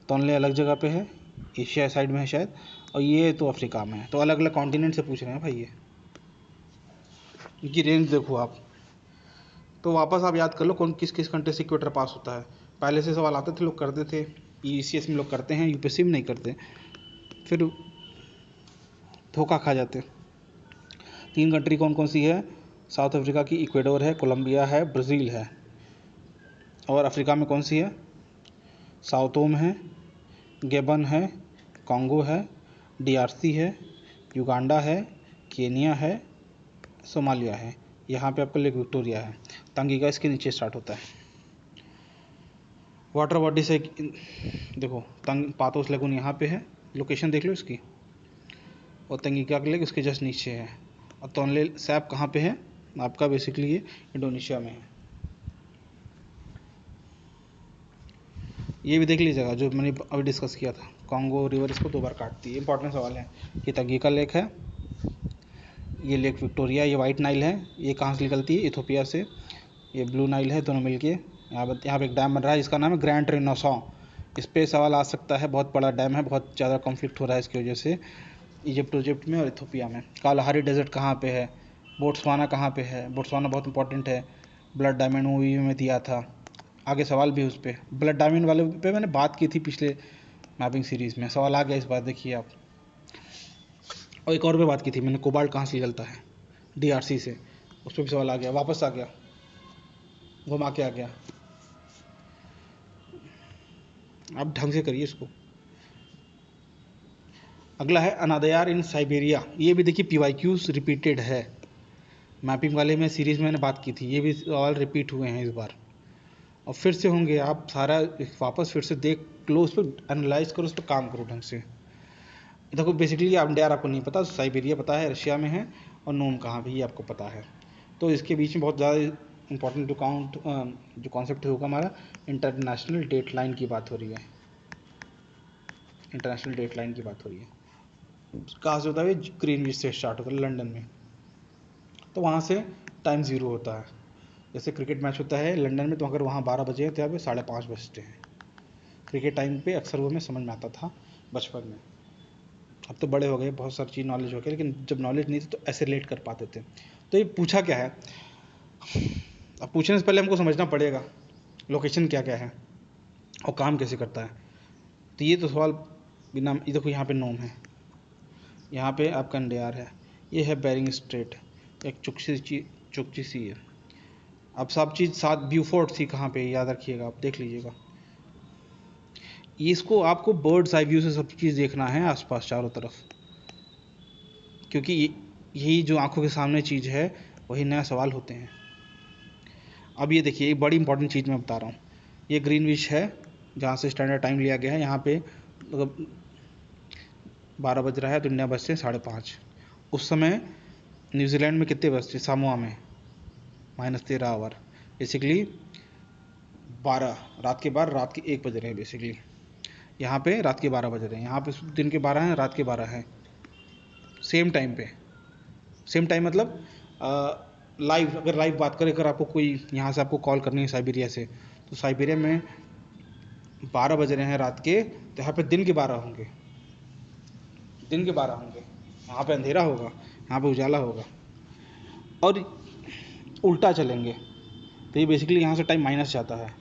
S1: तोनले अलग जगह पे है, एशिया साइड में है शायद, और ये तो अफ्रीका में है। तो अलग अलग कॉन्टिनेंट से पूछ रहे हैं भाई, ये इनकी रेंज देखो आप। तो वापस आप याद कर लो कौन किस किस कंट्री से इक्वेटर पास होता है। पहले से सवाल आते थे, लोग करते थे, ईसीएस में लोग करते हैं, यूपीएससी में नहीं करते, फिर धोखा खा जाते। 3 कंट्री कौन कौन सी है, साउथ अफ्रीका की इक्वेडोर है, कोलंबिया है, ब्राज़ील है। और अफ्रीका में कौन सी है? साओतोम है, गैबन है, कॉन्गो है, डीआरसी है, युगांडा है, केनिया है, सोमालिया है। यहाँ पे आपका लेक विक्टोरिया है। तंगिका इसके नीचे स्टार्ट होता है। वाटर बॉडी से देखो, पातोस लेगून यहाँ पे है, लोकेशन देख लो इसकी, और तंगिका का लेक उसके जस्ट नीचे है। और तोनले सैप कहाँ पे है आपका? बेसिकली ये इंडोनेशिया में है। ये भी देख लीजिएगा जो मैंने अभी डिस्कस किया था, कॉन्गो रिवर इसको 2 बार काटती है। इंपॉर्टेंट सवाल है। ये तंगिका लेक है, ये लेक विक्टोरिया, ये वाइट नाइल है, ये कहाँ से निकलती है? इथोपिया से। ये ब्लू नाइल है, दोनों मिलके यहाँ पे एक डैम बन रहा है जिसका नाम है ग्रैंड रेनोसॉ। इस पर सवाल आ सकता है, बहुत बड़ा डैम है, बहुत ज़्यादा कॉन्फ्लिक्ट हो रहा है इसकी वजह से इजिप्ट में और इथोपिया में। कालाहारी डेजर्ट कहाँ पे है? बोट्सवाना कहाँ पे है? बोट्सवाना बहुत इंपॉर्टेंट है, ब्लड डायमंड मूवी में दिया था। आगे सवाल भी उस पर, ब्लड डायमंड वाले पे मैंने बात की थी पिछले मैपिंग सीरीज़ में, सवाल आ गया इस बार, देखिए आप। और एक और पे बात की थी मैंने, कोबाल्ट कहाँ से निकलता है? डीआरसी से, उस पर भी सवाल आ गया, वापस आ गया, घुमा के आ गया। आप ढंग से करिए इसको। अगला है अनादयार इन साइबेरिया। ये भी देखिए पीवाईक्यूज रिपीटेड है, मैपिंग वाले में सीरीज़ में मैंने बात की थी, ये भी सवाल रिपीट हुए हैं इस बार और फिर से होंगे। आप सारा वापस फिर से देख लो, उस पर एनालाइज करो, उस पर काम करो ढंग से। देखो बेसिकली अनादयार आपको नहीं पता, साइबेरिया पता है रशिया में है, और नोम कहाँ पे ये आपको पता है। तो इसके बीच में बहुत ज़्यादा इंपॉर्टेंट जो कॉन्सेप्ट होगा हमारा, इंटरनेशनल डेट लाइन की बात हो रही है। इंटरनेशनल डेट लाइन की बात हो रही है। कहाँ से होता है? ग्रीनविच से स्टार्ट होता है लंदन में, तो वहाँ से टाइम ज़ीरो होता है। जैसे क्रिकेट मैच होता है लंदन में, तो अगर वहाँ 12 बजे हैं तो यहाँ पे 5:30 बजते हैं। क्रिकेट टाइम पे अक्सर वो हमें समझ में आता था बचपन में। अब तो बड़े हो गए, बहुत सारी चीज़ नॉलेज हो गई, लेकिन जब नॉलेज नहीं थी तो ऐसे रिलेट कर पाते थे। तो ये पूछा क्या है? अब पूछने से पहले हमको समझना पड़ेगा लोकेशन क्या क्या है और काम कैसे करता है। तो ये तो सवाल बिना, ये देखो यहाँ पे नोम है, यहाँ पे आपका अनादयार है, ये है बेरिंग स्ट्रेट, एक चुकची सी है। अब सब चीज़ साथ ब्यूफोर्ट थी कहाँ पे, याद रखिएगा, आप देख लीजिएगा। इसको आपको बर्ड्स आई व्यू से सब चीज़ देखना है आसपास चारों तरफ, क्योंकि यही जो आंखों के सामने चीज़ है वही नया सवाल होते हैं। अब ये देखिए, एक बड़ी इंपॉर्टेंट चीज़ मैं बता रहा हूँ। ये ग्रीनविच है जहाँ से स्टैंडर्ड टाइम लिया गया है। यहाँ पे मतलब 12 बज रहा है तो इंडिया बजते 5:30। उस समय न्यूजीलैंड में कितने बजते? सामोआ में -13 आवर, बेसिकली 12 रात के 1 बज रहे हैं बेसिकली। यहाँ पे रात के 12 बज रहे हैं, यहाँ पे दिन के 12 हैं, रात के 12 हैं, सेम टाइम पे। सेम टाइम मतलब लाइव, अगर लाइव बात करें, अगर आपको कोई यहाँ से आपको कॉल करनी है साइबेरिया से, तो साइबेरिया में 12 बज रहे हैं रात के, तो यहाँ पे दिन के 12 होंगे, दिन के 12 होंगे। यहाँ पे अंधेरा होगा, यहाँ पे उजाला होगा, और उल्टा चलेंगे तो ये बेसिकली यहाँ से टाइम माइनस जाता है,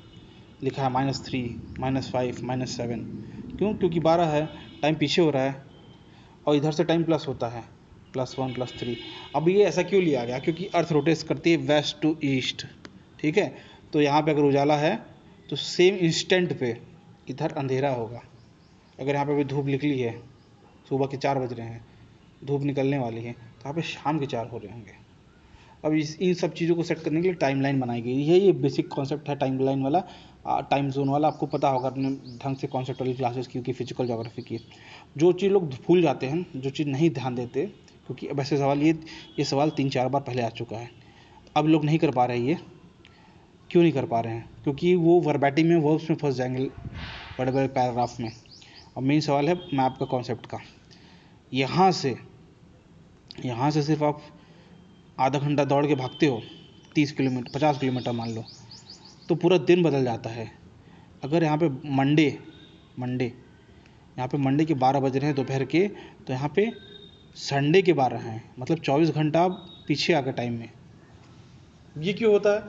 S1: लिखा है -3, -5, -7। क्यों? क्योंकि 12 है, टाइम पीछे हो रहा है, और इधर से टाइम प्लस होता है, +1 +3। अब ये ऐसा क्यों लिया गया? क्योंकि अर्थ रोटेट्स करती है वेस्ट टू ईस्ट, ठीक है। तो यहाँ पे अगर उजाला है तो सेम इंस्टेंट पे इधर अंधेरा होगा। अगर यहाँ पे अभी धूप निकली है, सुबह के 4 बज रहे हैं, धूप निकलने वाली है, तो यहाँ पे शाम के 4 हो रहे होंगे। अब इन सब चीज़ों को सेट करने के लिए टाइमलाइन बनाई गई है। ये बेसिक कॉन्सेप्ट है टाइमलाइन वाला, टाइम जोन वाला। आपको पता होगा, अपने ढंग से कॉन्सेप्ट वाली क्लासेस की, फिजिकल ज्योग्राफी की। जो चीज़ लोग भूल जाते हैं, जो चीज़ नहीं ध्यान देते, क्योंकि अब ऐसे सवाल, ये सवाल 3-4 बार पहले आ चुका है, अब लोग नहीं कर पा रहे हैं। ये क्यों नहीं कर पा रहे हैं? क्योंकि वो वर्बैटिम में, वर्ब्स में फंस जाएंगे, बड़े बड़े पैराग्राफ में। अब मेन सवाल है मैप का, कॉन्सेप्ट का। यहाँ से सिर्फ आप आधा घंटा दौड़ के भागते हो, 30 किलोमीटर 50 किलोमीटर मान लो, तो पूरा दिन बदल जाता है। अगर यहाँ पे मंडे यहाँ पे मंडे के 12 बज रहे हैं दोपहर के, तो यहाँ पे संडे के 12 हैं, मतलब 24 घंटा पीछे आ गए टाइम में। ये क्यों होता है?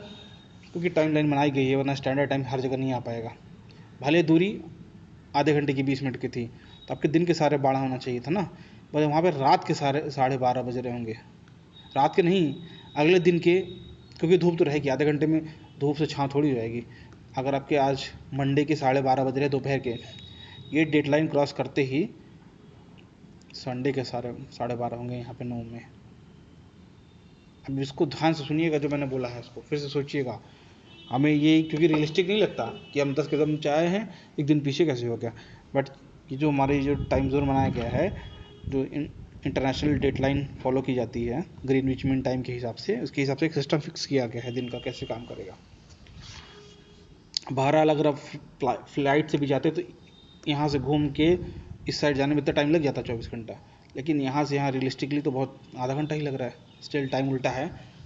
S1: क्योंकि टाइम लाइन बनाई गई है, वरना स्टैंडर्ड टाइम हर जगह नहीं आ पाएगा। भले दूरी आधे घंटे की 20 मिनट की थी, तो आपके दिन के सारे 12 होना चाहिए था ना, बस वहाँ पे रात के सारे 12:30 बज रहे होंगे। रात के नहीं, अगले दिन के, क्योंकि धूप तो रहेगी, आधे घंटे में धूप से छाँव थोड़ी हो जाएगी। अगर आपके आज मंडे के 12:30 बज रहे दोपहर के, ये डेडलाइन क्रॉस करते ही संडे के 12:30 होंगे यहाँ पे 9 में। अब इसको ध्यान से सुनिएगा जो मैंने बोला है, इसको फिर से सोचिएगा। हमें ये क्योंकि रियलिस्टिक नहीं लगता कि हम 10 कदम चाहे हैं, एक दिन पीछे कैसे हो गया, बट ये जो हमारी जो टाइम जोन बनाया गया है, जो इंटरनेशनल डेडलाइन फॉलो की जाती है ग्रीनविच मीन टाइम के हिसाब से, उसके हिसाब से एक सिस्टम फिक्स किया गया है दिन का कैसे काम करेगा। बहरहाल अगर आप फ्लाइट से भी जाते तो यहाँ से घूम के इस साइड जाने में इतना टाइम लग जाता 24 घंटा, लेकिन यहाँ से यहाँ रियलिस्टिकली तो बहुत आधा घंटा ही लग रहा है, स्टिल टाइम उल्टा है।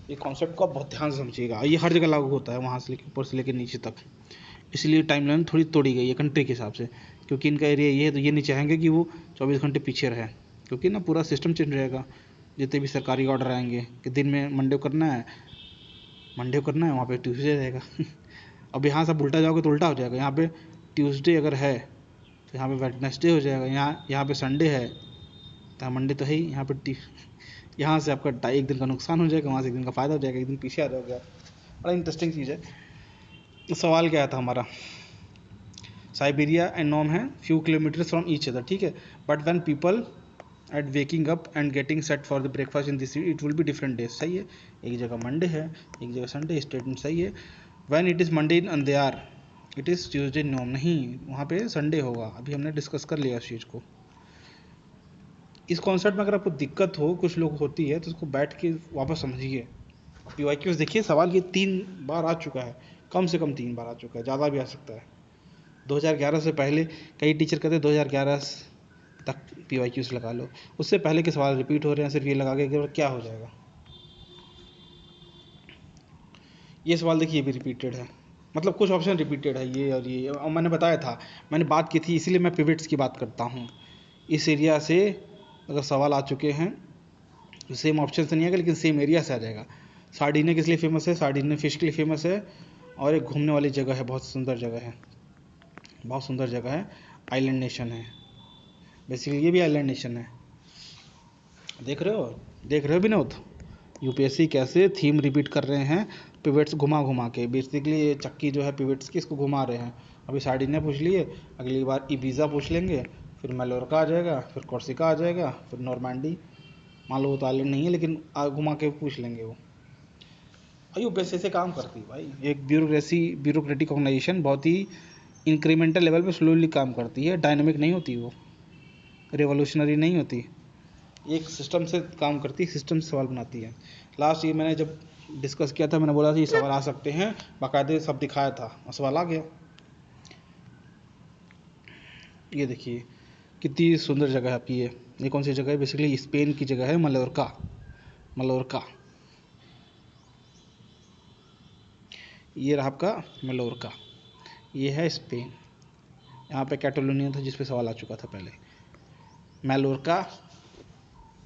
S1: ये कॉन्सेप्ट को आप बहुत ध्यान से समझिएगा, ये हर जगह लागू होता है, वहाँ से लेकर ऊपर से लेकर नीचे तक। इसलिए टाइम लाइन थोड़ी तोड़ी गई है कंट्री के हिसाब से, क्योंकि इनका एरिया ये है, तो ये नहीं चाहेंगे कि वो 24 घंटे पीछे रहे, क्योंकि ना पूरा सिस्टम चेंज रहेगा। जितने भी सरकारी ऑर्डर आएंगे कि दिन में मंडे को करना है वहाँ पे ट्यूसडे रहेगा अब यहाँ से उल्टा जाओगे तो उल्टा हो जाएगा, यहाँ पे ट्यूसडे अगर है तो यहाँ पे वेडनेसडे हो जाएगा, यहाँ पे संडे है तो मंडे तो है ही, यहाँ से आपका एक दिन का नुकसान हो जाएगा, वहाँ से एक दिन का फ़ायदा हो जाएगा, एक दिन पीछे आ जाओगे आप। बड़ा इंटरेस्टिंग चीज़ है। तो सवाल क्या था हमारा, साइबेरिया एंड नॉम है few kilometres from each other, ठीक है, but when people at waking up and getting set for the breakfast in this it will be different days, सही है, एक जगह मंडे है एक जगह संडे, स्टेटमेंट सही है। व्हेन इट इज़ मंडे इन अंधेर इट इज़ ट्यूसडे नॉम, नहीं, वहाँ पे संडे होगा, अभी हमने डिस्कस कर लिया इस चीज़ को। इस कॉन्सेप्ट में अगर आपको दिक्कत हो, कुछ लोग होती है, तो उसको बैठ के वापस समझिए। पीवाईक्यूज देखिए, सवाल ये 3 बार आ चुका है, कम से कम 3 बार आ चुका है, ज़्यादा भी आ सकता है। 2011 से पहले कई टीचर कहते हैं 2011 तक पीवाईक्यूज लगा लो, उससे पहले के सवाल रिपीट हो रहे हैं, सिर्फ ये लगा के क्या हो जाएगा। ये सवाल देखिए, ये भी रिपीटेड है, मतलब कुछ ऑप्शन रिपीटेड है, ये और ये, और मैंने बताया था, मैंने बात की थी, इसीलिए मैं पिवट्स की बात करता हूँ। इस एरिया से अगर सवाल आ चुके हैं, सेम ऑप्शन से नहीं आएगा लेकिन सेम एरिया से आ जाएगा। सार्डिनिया किस लिए फेमस है, सार्डिनिया फिश के लिए फेमस है, और एक घूमने वाली जगह है, बहुत सुंदर जगह है, बहुत सुंदर जगह है, आइलैंड नेशन है, बेसिकली ये भी आइलैंड नेशन है। देख रहे हो विनोद, यूपीएससी कैसे थीम रिपीट कर रहे हैं, पिवट्स घुमा घुमा के, बेसिकली ये चक्की जो है पिवट्स की, इसको घुमा रहे हैं। अभी सार्डिनिया पूछ लिए, अगली बार इबीजा पूछ लेंगे, फिर मैलोर्का आ जाएगा, फिर कोर्सिका आ जाएगा, फिर नॉर्मैंडी, मान लो वो तो आइलैंड नहीं है लेकिन घुमा के पूछ लेंगे वो। यूपीएससी से काम करती है भाई, एक ब्यूरोक्रेटिक ऑर्गेनाइजेशन बहुत ही इंक्रीमेंटल लेवल पे स्लोली काम करती है, डायनामिक नहीं होती, वो रेवोल्यूशनरी नहीं होती, एक सिस्टम से काम करती है, सिस्टम से सवाल बनाती है। लास्ट ये मैंने जब डिस्कस किया था, मैंने बोला था ये सवाल आ सकते हैं, बाकायदे सब दिखाया था और सवाल आ गया। ये देखिए कितनी सुंदर जगह है आपकी, ये कौन सी जगह है, बेसिकली स्पेन की जगह है, मलोरका, ये रहा आपका मलोरका, ये है स्पेन। यहाँ पे कैटलोनिया था जिस पे सवाल आ चुका था पहले। मैलोरका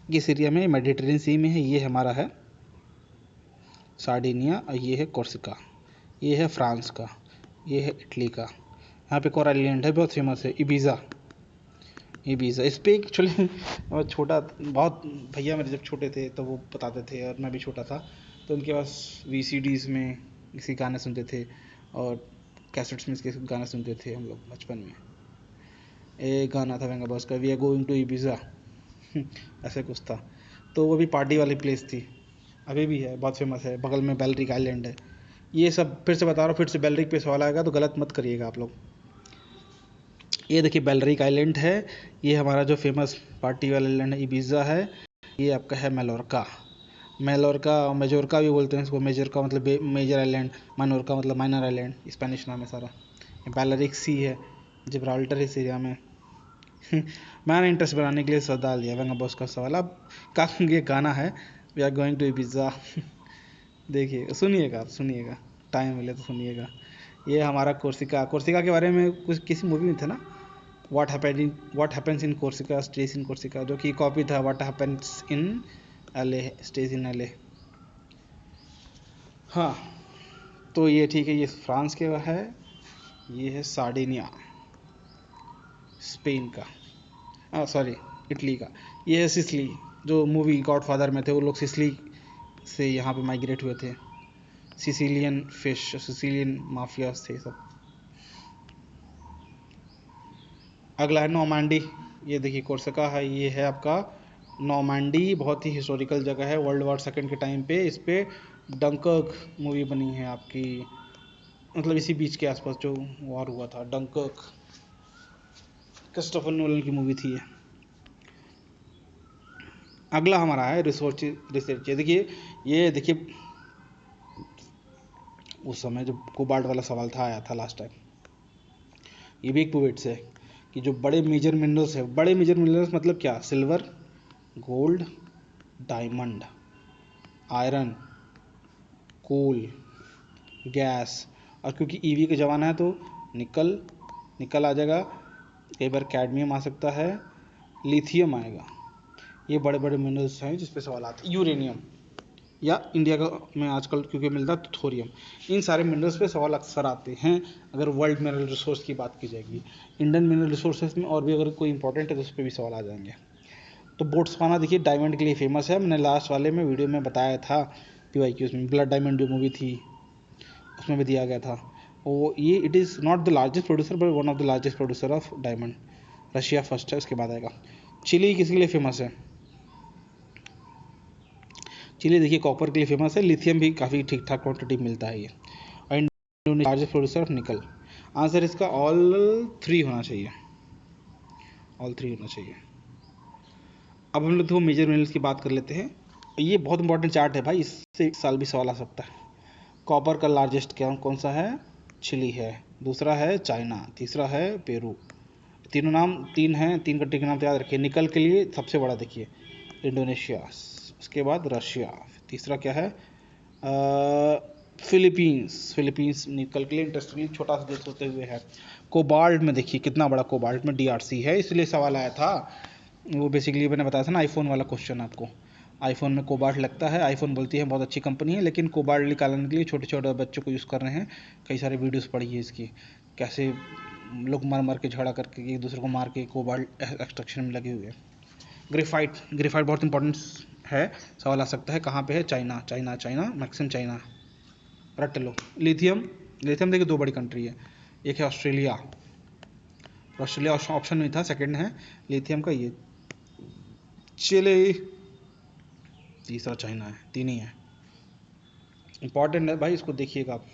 S1: इस एरिया में मेडिटेरियन सी में है, ये हमारा है सार्डिनिया, और ये है कोर्सिका, ये है फ्रांस का, ये है इटली का। यहाँ पे एक और आइलैंड है बहुत फेमस है, इबीज़ा। इस पर एक्चुअली छोटा बहुत, भैया मेरे जब छोटे थे तो वो बताते थे, और मैं भी छोटा था तो उनके पास VCDs में इसके गाने सुनते थे, और कैसेट्स में इसके गाने सुनते थे हम लोग बचपन में। एक गाना था वेंगा बॉस का, we are going to Ibiza ऐसे कुछ था, तो वो भी पार्टी वाली प्लेस थी, अभी भी है, बहुत फेमस है, बगल में बेलरिक आइलैंड है। ये सब फिर से बता रहा हूँ, फिर से बेलरिक पे सवाल आएगा तो गलत मत करिएगा आप लोग। ये देखिए बेलरिक आइलैंड है, ये हमारा जो फेमस पार्टी वाला आइलैंड है इबीज़ा है, ये आपका है मैलोरका, मेजोरका भी बोलते हैं इसको, मेजोरका मतलब मेजर आइलैंड, माइनोरका मतलब माइनर आइलैंड, स्पेनिश नाम है सारा। बेलरिक सी है, जिब्राल्टर इस एरिया में मैंने इंटरेस्ट बनाने के लिए डाल दिया वेंगा बॉस का सवाल। अब ये गाना है we are going to Ibiza देखिए सुनिएगा, टाइम मिले तो सुनिएगा। ये हमारा कोर्सिका के बारे में कुछ किसी मूवी में था ना, what happens in Corsica stage in Corsica, जो कि कॉपी था what happens in LA stage in LA. हाँ तो ये ठीक है, ये फ्रांस के है, ये है सार्डिनिया स्पेन का, सॉरी इटली का। ये है सिसली, जो मूवी गॉडफादर में थे वो लोग सिसली से यहाँ पे माइग्रेट हुए थे। सिसिलियन फिश, सिसिलियन माफियाज थे सब। अगला है नॉर्मैंडी। ये देखिए कोर्सिका है, ये है आपका नॉर्मैंडी। बहुत ही हिस्टोरिकल जगह है। वर्ल्ड वॉर सेकेंड के टाइम पे इस पे डंकर्क मूवी बनी है आपकी, मतलब इसी बीच के आसपास जो वॉर हुआ था, डंकर्क। क्रिस्टोफर नोलन की मूवी थी ये। अगला हमारा है रिसर्च। ये देखिए उस समय जो कोबाल्ट वाला सवाल था आया था लास्ट टाइम, ये भी एक पोवेट से है कि जो बड़े मेजर मिनरल्स है, बड़े मेजर मिनरल्स मतलब क्या, सिल्वर, गोल्ड, डायमंड, आयरन, कोल, गैस, और क्योंकि ईवी का ज़माना है तो निकल, निकल आ जाएगा, कई बार कैडमियम आ सकता है, लिथियम आएगा। ये बड़े बड़े मिनरल्स हैं जिस पे सवाल आते हैं। यूरेनियम, या इंडिया का में आजकल क्योंकि मिलता है थोरियम। इन सारे मिनरल्स पे सवाल अक्सर आते हैं अगर वर्ल्ड मिनरल रिसोर्स की बात की जाएगी। इंडियन मिनरल रिसोर्सेज में और भी अगर कोई इंपॉर्टेंट है तो उस पर भी सवाल आ जाएंगे। तो बोट्सवाना देखिए डायमंड के लिए फेमस है। मैंने लास्ट वाले में वीडियो में बताया था PYQs में, ब्लड डायमंड जो मूवी थी उसमें भी दिया गया था। वो ये it is not the largest producer but one of the largest producer of diamond. Russia first है, उसके बाद आएगा। चिली किसके लिए फेमस है? चिली देखिए कॉपर के लिए फेमस है। लिथियम भी काफ़ी ठीक ठाक क्वांटिटी मिलता है ये। और इंडोनेशिया लार्जेस्ट प्रोड्यूसर ऑफ निकल। आंसर इसका ऑल 3 होना चाहिए, ऑल 3 होना चाहिए। अब हम लोग दो मेजर मिनरल्स की बात कर लेते हैं। ये बहुत इंपॉर्टेंट चार्ट है भाई, इससे एक साल भी सवाल आ सकता है। कॉपर का लार्जेस्ट क्या कौन सा है? चिली है, दूसरा है चाइना, तीसरा है पेरू। तीनों नाम 3 हैं, 3 कंट्री के नाम तो याद रखिए। निकल के लिए सबसे बड़ा देखिए इंडोनेशिया, उसके बाद रशिया, तीसरा क्या है फिलीपींस। फिलीपींस निकल के लिए इंटरेस्टिंगली छोटा सा देश होते हुए है। कोबाल्ट में देखिए कितना बड़ा कोबाल्ट में DRC है, इसलिए सवाल आया था। वो बेसिकली मैंने बताया था ना आईफोन वाला क्वेश्चन आपको, आईफोन में कोबाल्ट लगता है। आईफोन बोलती है बहुत अच्छी कंपनी है, लेकिन कोबाल्ट निकालने के लिए छोटे छोटे बच्चों को यूज़ कर रहे हैं। कई सारे वीडियोस पड़ी है इसकी, कैसे लोग मर मर के झगड़ा करके एक दूसरे को मार के कोबाल्ट एक्सट्रैक्शन में लगे हुए हैं। ग्रेफाइट, ग्रेफाइट बहुत इंपॉर्टेंट है, सवाल आ सकता है। कहाँ पे है? China, China, China, maximum China, रट लो। लिथियम, लिथियम देखिए 2 बड़ी कंट्री है, एक है ऑस्ट्रेलिया, ऑस्ट्रेलिया ऑप्शन नहीं था, सेकंड है लिथियम का ये चिली, तीसरा चाइना है। 3 ही है, इंपॉर्टेंट है भाई, इसको देखिएगा आप।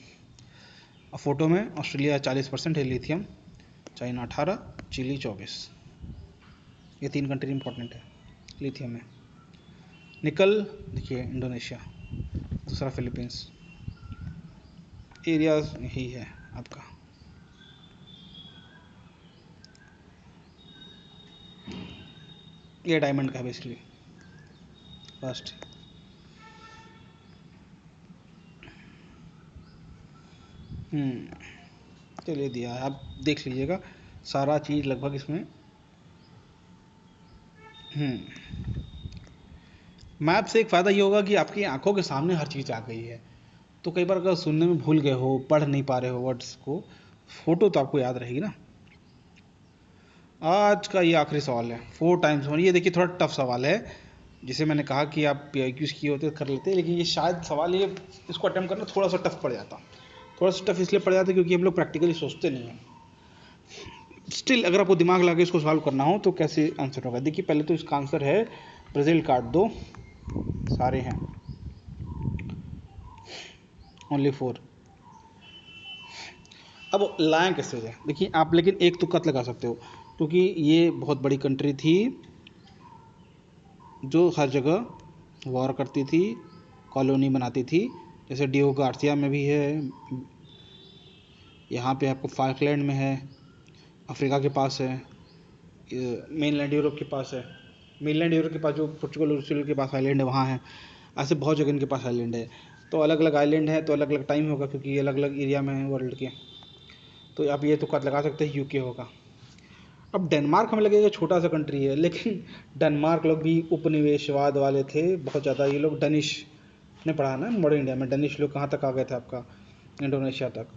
S1: फोटो में ऑस्ट्रेलिया 40% है लिथियम, चाइना 18, चिली 24। ये 3 कंट्री इंपॉर्टेंट है लिथियम में। निकल देखिए इंडोनेशिया, दूसरा फिलीपींस। एरिया यही है आपका। ये डायमंड का है बेसिकली फर्स्ट। चलिए दिया है, आप देख लीजिएगा सारा चीज़ लगभग इसमें। मैप से एक फ़ायदा ये होगा कि आपकी आंखों के सामने हर चीज़ आ गई है। तो कई बार अगर सुनने में भूल गए हो, पढ़ नहीं पा रहे हो वर्ड्स को, फोटो तो आपको याद रहेगी ना। आज का ये आखिरी सवाल है 4 टाइम्स 1। ये देखिए थोड़ा टफ सवाल है, जिसे मैंने कहा कि आप PIQs किए होते कर लेते, लेकिन ये शायद सवाल ये इसको अटेम्प्ट करना थोड़ा सा टफ पड़ जाता। थोड़ा सा टफ इसलिए पड़ जाता क्योंकि हम लोग प्रैक्टिकली सोचते नहीं हैं। स्टिल अगर आपको दिमाग लगा के इसको सॉल्व करना हो तो कैसे आंसर होगा? देखिए पहले तो इसका आंसर है ब्राज़ील काट दो, सारे हैं, ओनली 4। अब लाएँ कैसे जाए? देखिए आप लेकिन एक तुक्का लगा सकते हो, क्योंकि ये बहुत बड़ी कंट्री थी जो हर जगह वॉर करती थी, कॉलोनी बनाती थी। जैसे डियो गार्सिया में भी है, यहाँ पे आपको फाल्कलैंड में है, अफ्रीका के पास है, मेनलैंड यूरोप के पास है। मेनलैंड यूरोप के पास जो पोर्चुगल और के पास आइलैंड है वहाँ है। ऐसे बहुत जगह इनके पास आइलैंड है। तो अलग अलग आइलैंड है तो अलग अलग टाइम होगा, क्योंकि अलग अलग एरिया में है वर्ल्ड के। तो आप ये तुक्का लगा सकते हैं यूके होगा। अब डेनमार्क हमें लगेगा छोटा सा कंट्री है, लेकिन डेनमार्क लोग भी उपनिवेशवाद वाले थे बहुत ज़्यादा। ये लोग डनिश ने पढ़ा ना मॉडर्न इंडिया में, डनिश लोग कहाँ तक आ गए थे आपका, इंडोनेशिया तक।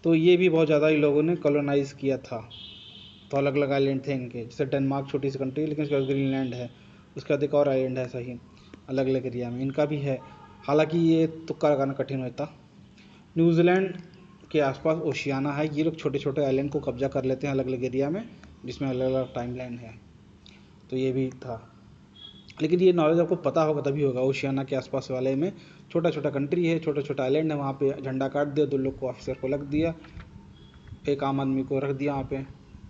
S1: तो ये भी बहुत ज़्यादा इन लोगों ने कॉलोनाइज़ किया था। तो अलग अलग आइलैंड थे इनके, जैसे डेनमार्क छोटी सी कंट्री, लेकिन उसके बाद ग्रीनलैंड है, उसके बाद एक और आइलैंड है, ऐसा ही अलग अलग एरिया में इनका भी है। हालांकि ये तुक्का लगाना कठिन होता। न्यूजीलैंड के आसपास ओशियाना है, ये लोग छोटे छोटे आइलैंड को कब्जा कर लेते हैं अलग अलग एरिया में, जिसमें अलग अलग टाइमलाइन है। तो ये भी था, लेकिन ये नॉलेज आपको पता होगा तभी होगा। ओशियाना के आसपास वाले में छोटा छोटा कंट्री है, छोटा छोटा आइलैंड है, वहाँ पे झंडा काट दिया, 2 लोग को ऑफिसर को लग दिया, एक आम आदमी को रख दिया वहाँ पे,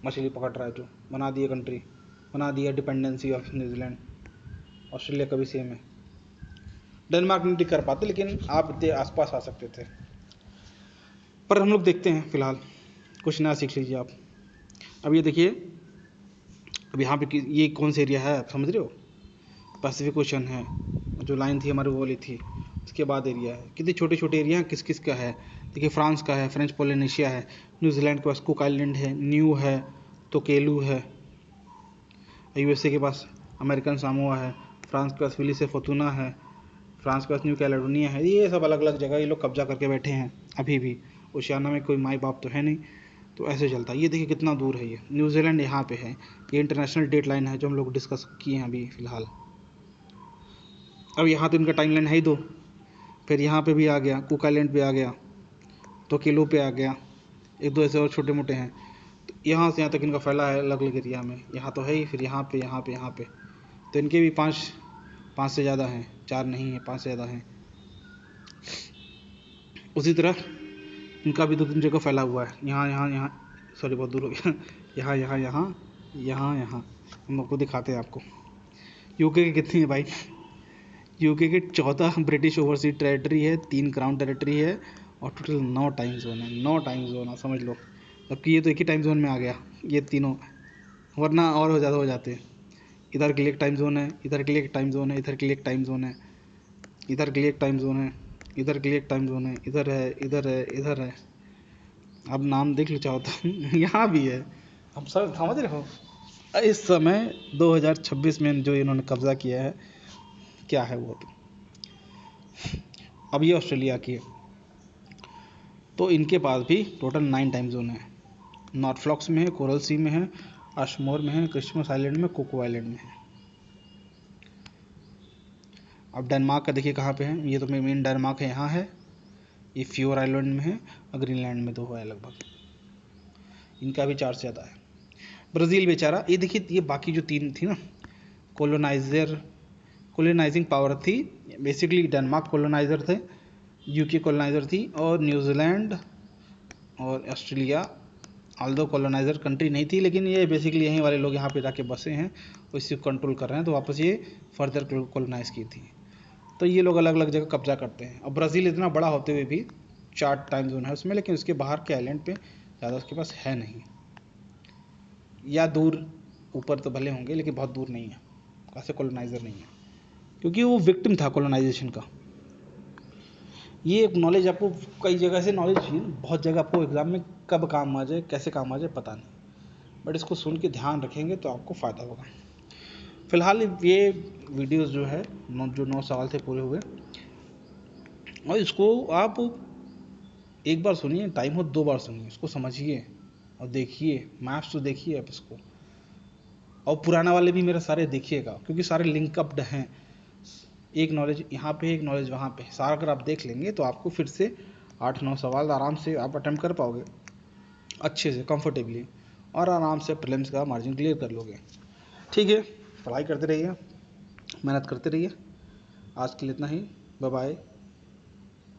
S1: मछली पकड़ रहा है जो, बना दिया कंट्री, बना दिया डिपेंडेंसी ऑफ न्यूजीलैंड। ऑस्ट्रेलिया का भी सेम है। डेनमार्क नहीं टिक कर पाते, लेकिन आप इतने आसपास आ सकते थे। पर हम लोग देखते हैं फिलहाल, कुछ नया सीख लीजिए आप। अब ये देखिए, अब यहाँ पे ये कौन सा एरिया है आप समझ रहे हो? पैसिफिक ओशन है, जो लाइन थी हमारी वो वाली थी, उसके बाद एरिया है। कितने छोटे छोटे एरिया हैं, किस किस का है? देखिए फ्रांस का है, फ्रेंच पोलिनेशिया है, न्यूजीलैंड के पास कुक आइलैंड है, न्यू है, तोकेलू है, यूएसए के पास अमेरिकन सामोआ है, फ्रांस के पास विली से फोतुना है, फ्रांस के पास न्यू कैलेडोनिया है। ये सब अलग अलग जगह ये लोग कब्जा करके बैठे हैं अभी भी। ओशियाना में कोई माई बाप तो है नहीं, तो ऐसे चलता है। ये देखिए कितना दूर है, ये न्यूजीलैंड यहाँ पे है। ये इंटरनेशनल डेट लाइन है जो हम लोग डिस्कस किए हैं अभी फ़िलहाल। अब यहाँ तो इनका टाइम लाइन है ही 2, फिर यहाँ पे भी आ गया, कुक आइलैंड पे आ गया, तो किलो पे आ गया, 1-2 ऐसे और छोटे मोटे हैं। तो यहाँ से यहाँ तक इनका फैला है अलग अलग एरिया में। यहाँ तो है ही, फिर यहाँ पे यहाँ पे यहाँ पे, तो इनके भी 5 से ज़्यादा हैं, 4 नहीं है, 5 से ज़्यादा हैं। उसी तरह इनका भी 2-3 जगह फैला हुआ है, यहाँ यहाँ यहाँ, सॉरी बहुत दूर हो गया, यहाँ यहाँ यहाँ यहाँ यहाँ। हम आपको दिखाते हैं आपको। यूके के कितनी है भाई? यूके के 14 ब्रिटिश ओवरसीज टेरिटरी है, 3 क्राउन टेरिटरी है, और टोटल 9 टाइम जोन है। 9 टाइम जोन है, समझ लो। जबकि ये तो एक ही टाइम जोन में आ गया, ये तीनों, वरना और हो ज़्यादा हो जाते। इधर के लिए एक टाइम जोन है, इधर के लिए एक टाइम जोन है, इधर के लिए एक टाइम जोन है, इधर के लिए एक टाइम जोन है, इधर के लिए एक टाइम जोन है, इधर है, इधर है, इधर है। अब नाम देख लो चाहो तो यहाँ भी है। हम सब समझ रहे हो? इस समय 2026 में जो इन्होंने कब्जा किया है, क्या है वो? तो अब ये ऑस्ट्रेलिया की है, तो इनके पास भी टोटल 9 टाइम जोन है। नॉर्थफ्लॉक्स में है, कोरल सी में है, अशमोर में है, क्रिसमस आइलैंड में, कोको आइलैंड में है। अब डेनमार्क का देखिए कहाँ पे है। ये तो मेन डेनमार्क है, यहाँ है, ये फ्योर आइलैंड में है, और ग्रीनलैंड में 2 है लगभग। इनका भी 4 से ज़्यादा है। ब्राज़ील बेचारा, ये देखिए, ये बाकी जो 3 थी ना, कोलोनाइजिंग पावर थी। बेसिकली डेनमार्क कोलोनाइजर थे, यूके कोलोनाइजर थी, और न्यूजीलैंड और ऑस्ट्रेलिया ऑल्दो कोलोनाइजर कंट्री नहीं थी, लेकिन ये बेसिकली यहीं वाले लोग यहाँ पे जाके बसे हैं, इसी को कंट्रोल कर रहे हैं, तो वापस ये फर्दर कोलोनाइज की थी। तो ये लोग अलग अलग जगह कब्जा करते हैं। अब ब्राज़ील इतना बड़ा होते हुए भी 4 टाइम जोन है उसमें, लेकिन उसके बाहर के आइलैंड पे ज़्यादा उसके पास है नहीं, या दूर ऊपर तो भले होंगे लेकिन बहुत दूर नहीं है, ऐसे कोलोनाइजर नहीं है, क्योंकि वो विक्टिम था कोलोनाइजेशन का। ये एक नॉलेज आपको कई जगह से नॉलेज चाहिए, बहुत जगह आपको एग्जाम में कब काम आ जाए, कैसे काम आ जाए पता नहीं, बट इसको सुन के ध्यान रखेंगे तो आपको फ़ायदा होगा। फिलहाल ये वीडियोस जो है जो 9 सवाल थे पूरे हुए, और इसको आप एक बार सुनिए, टाइम हो 2 बार सुनिए, इसको समझिए और देखिए, मैप्स तो देखिए आप इसको, और पुराना वाले भी मेरे सारे देखिएगा, क्योंकि सारे लिंकअप्ड हैं। एक नॉलेज यहाँ पे, एक नॉलेज वहाँ पे, सारा अगर आप देख लेंगे तो आपको फिर से 8-9 सवाल आराम से आप अटेम्प्ट कर पाओगे अच्छे से, कंफर्टेबली, और आराम से प्रीलिम्स का मार्जिन क्लियर कर लोगे। ठीक है, पढ़ाई करते रहिए, मेहनत करते रहिए। आज के लिए इतना ही, बाय बाय।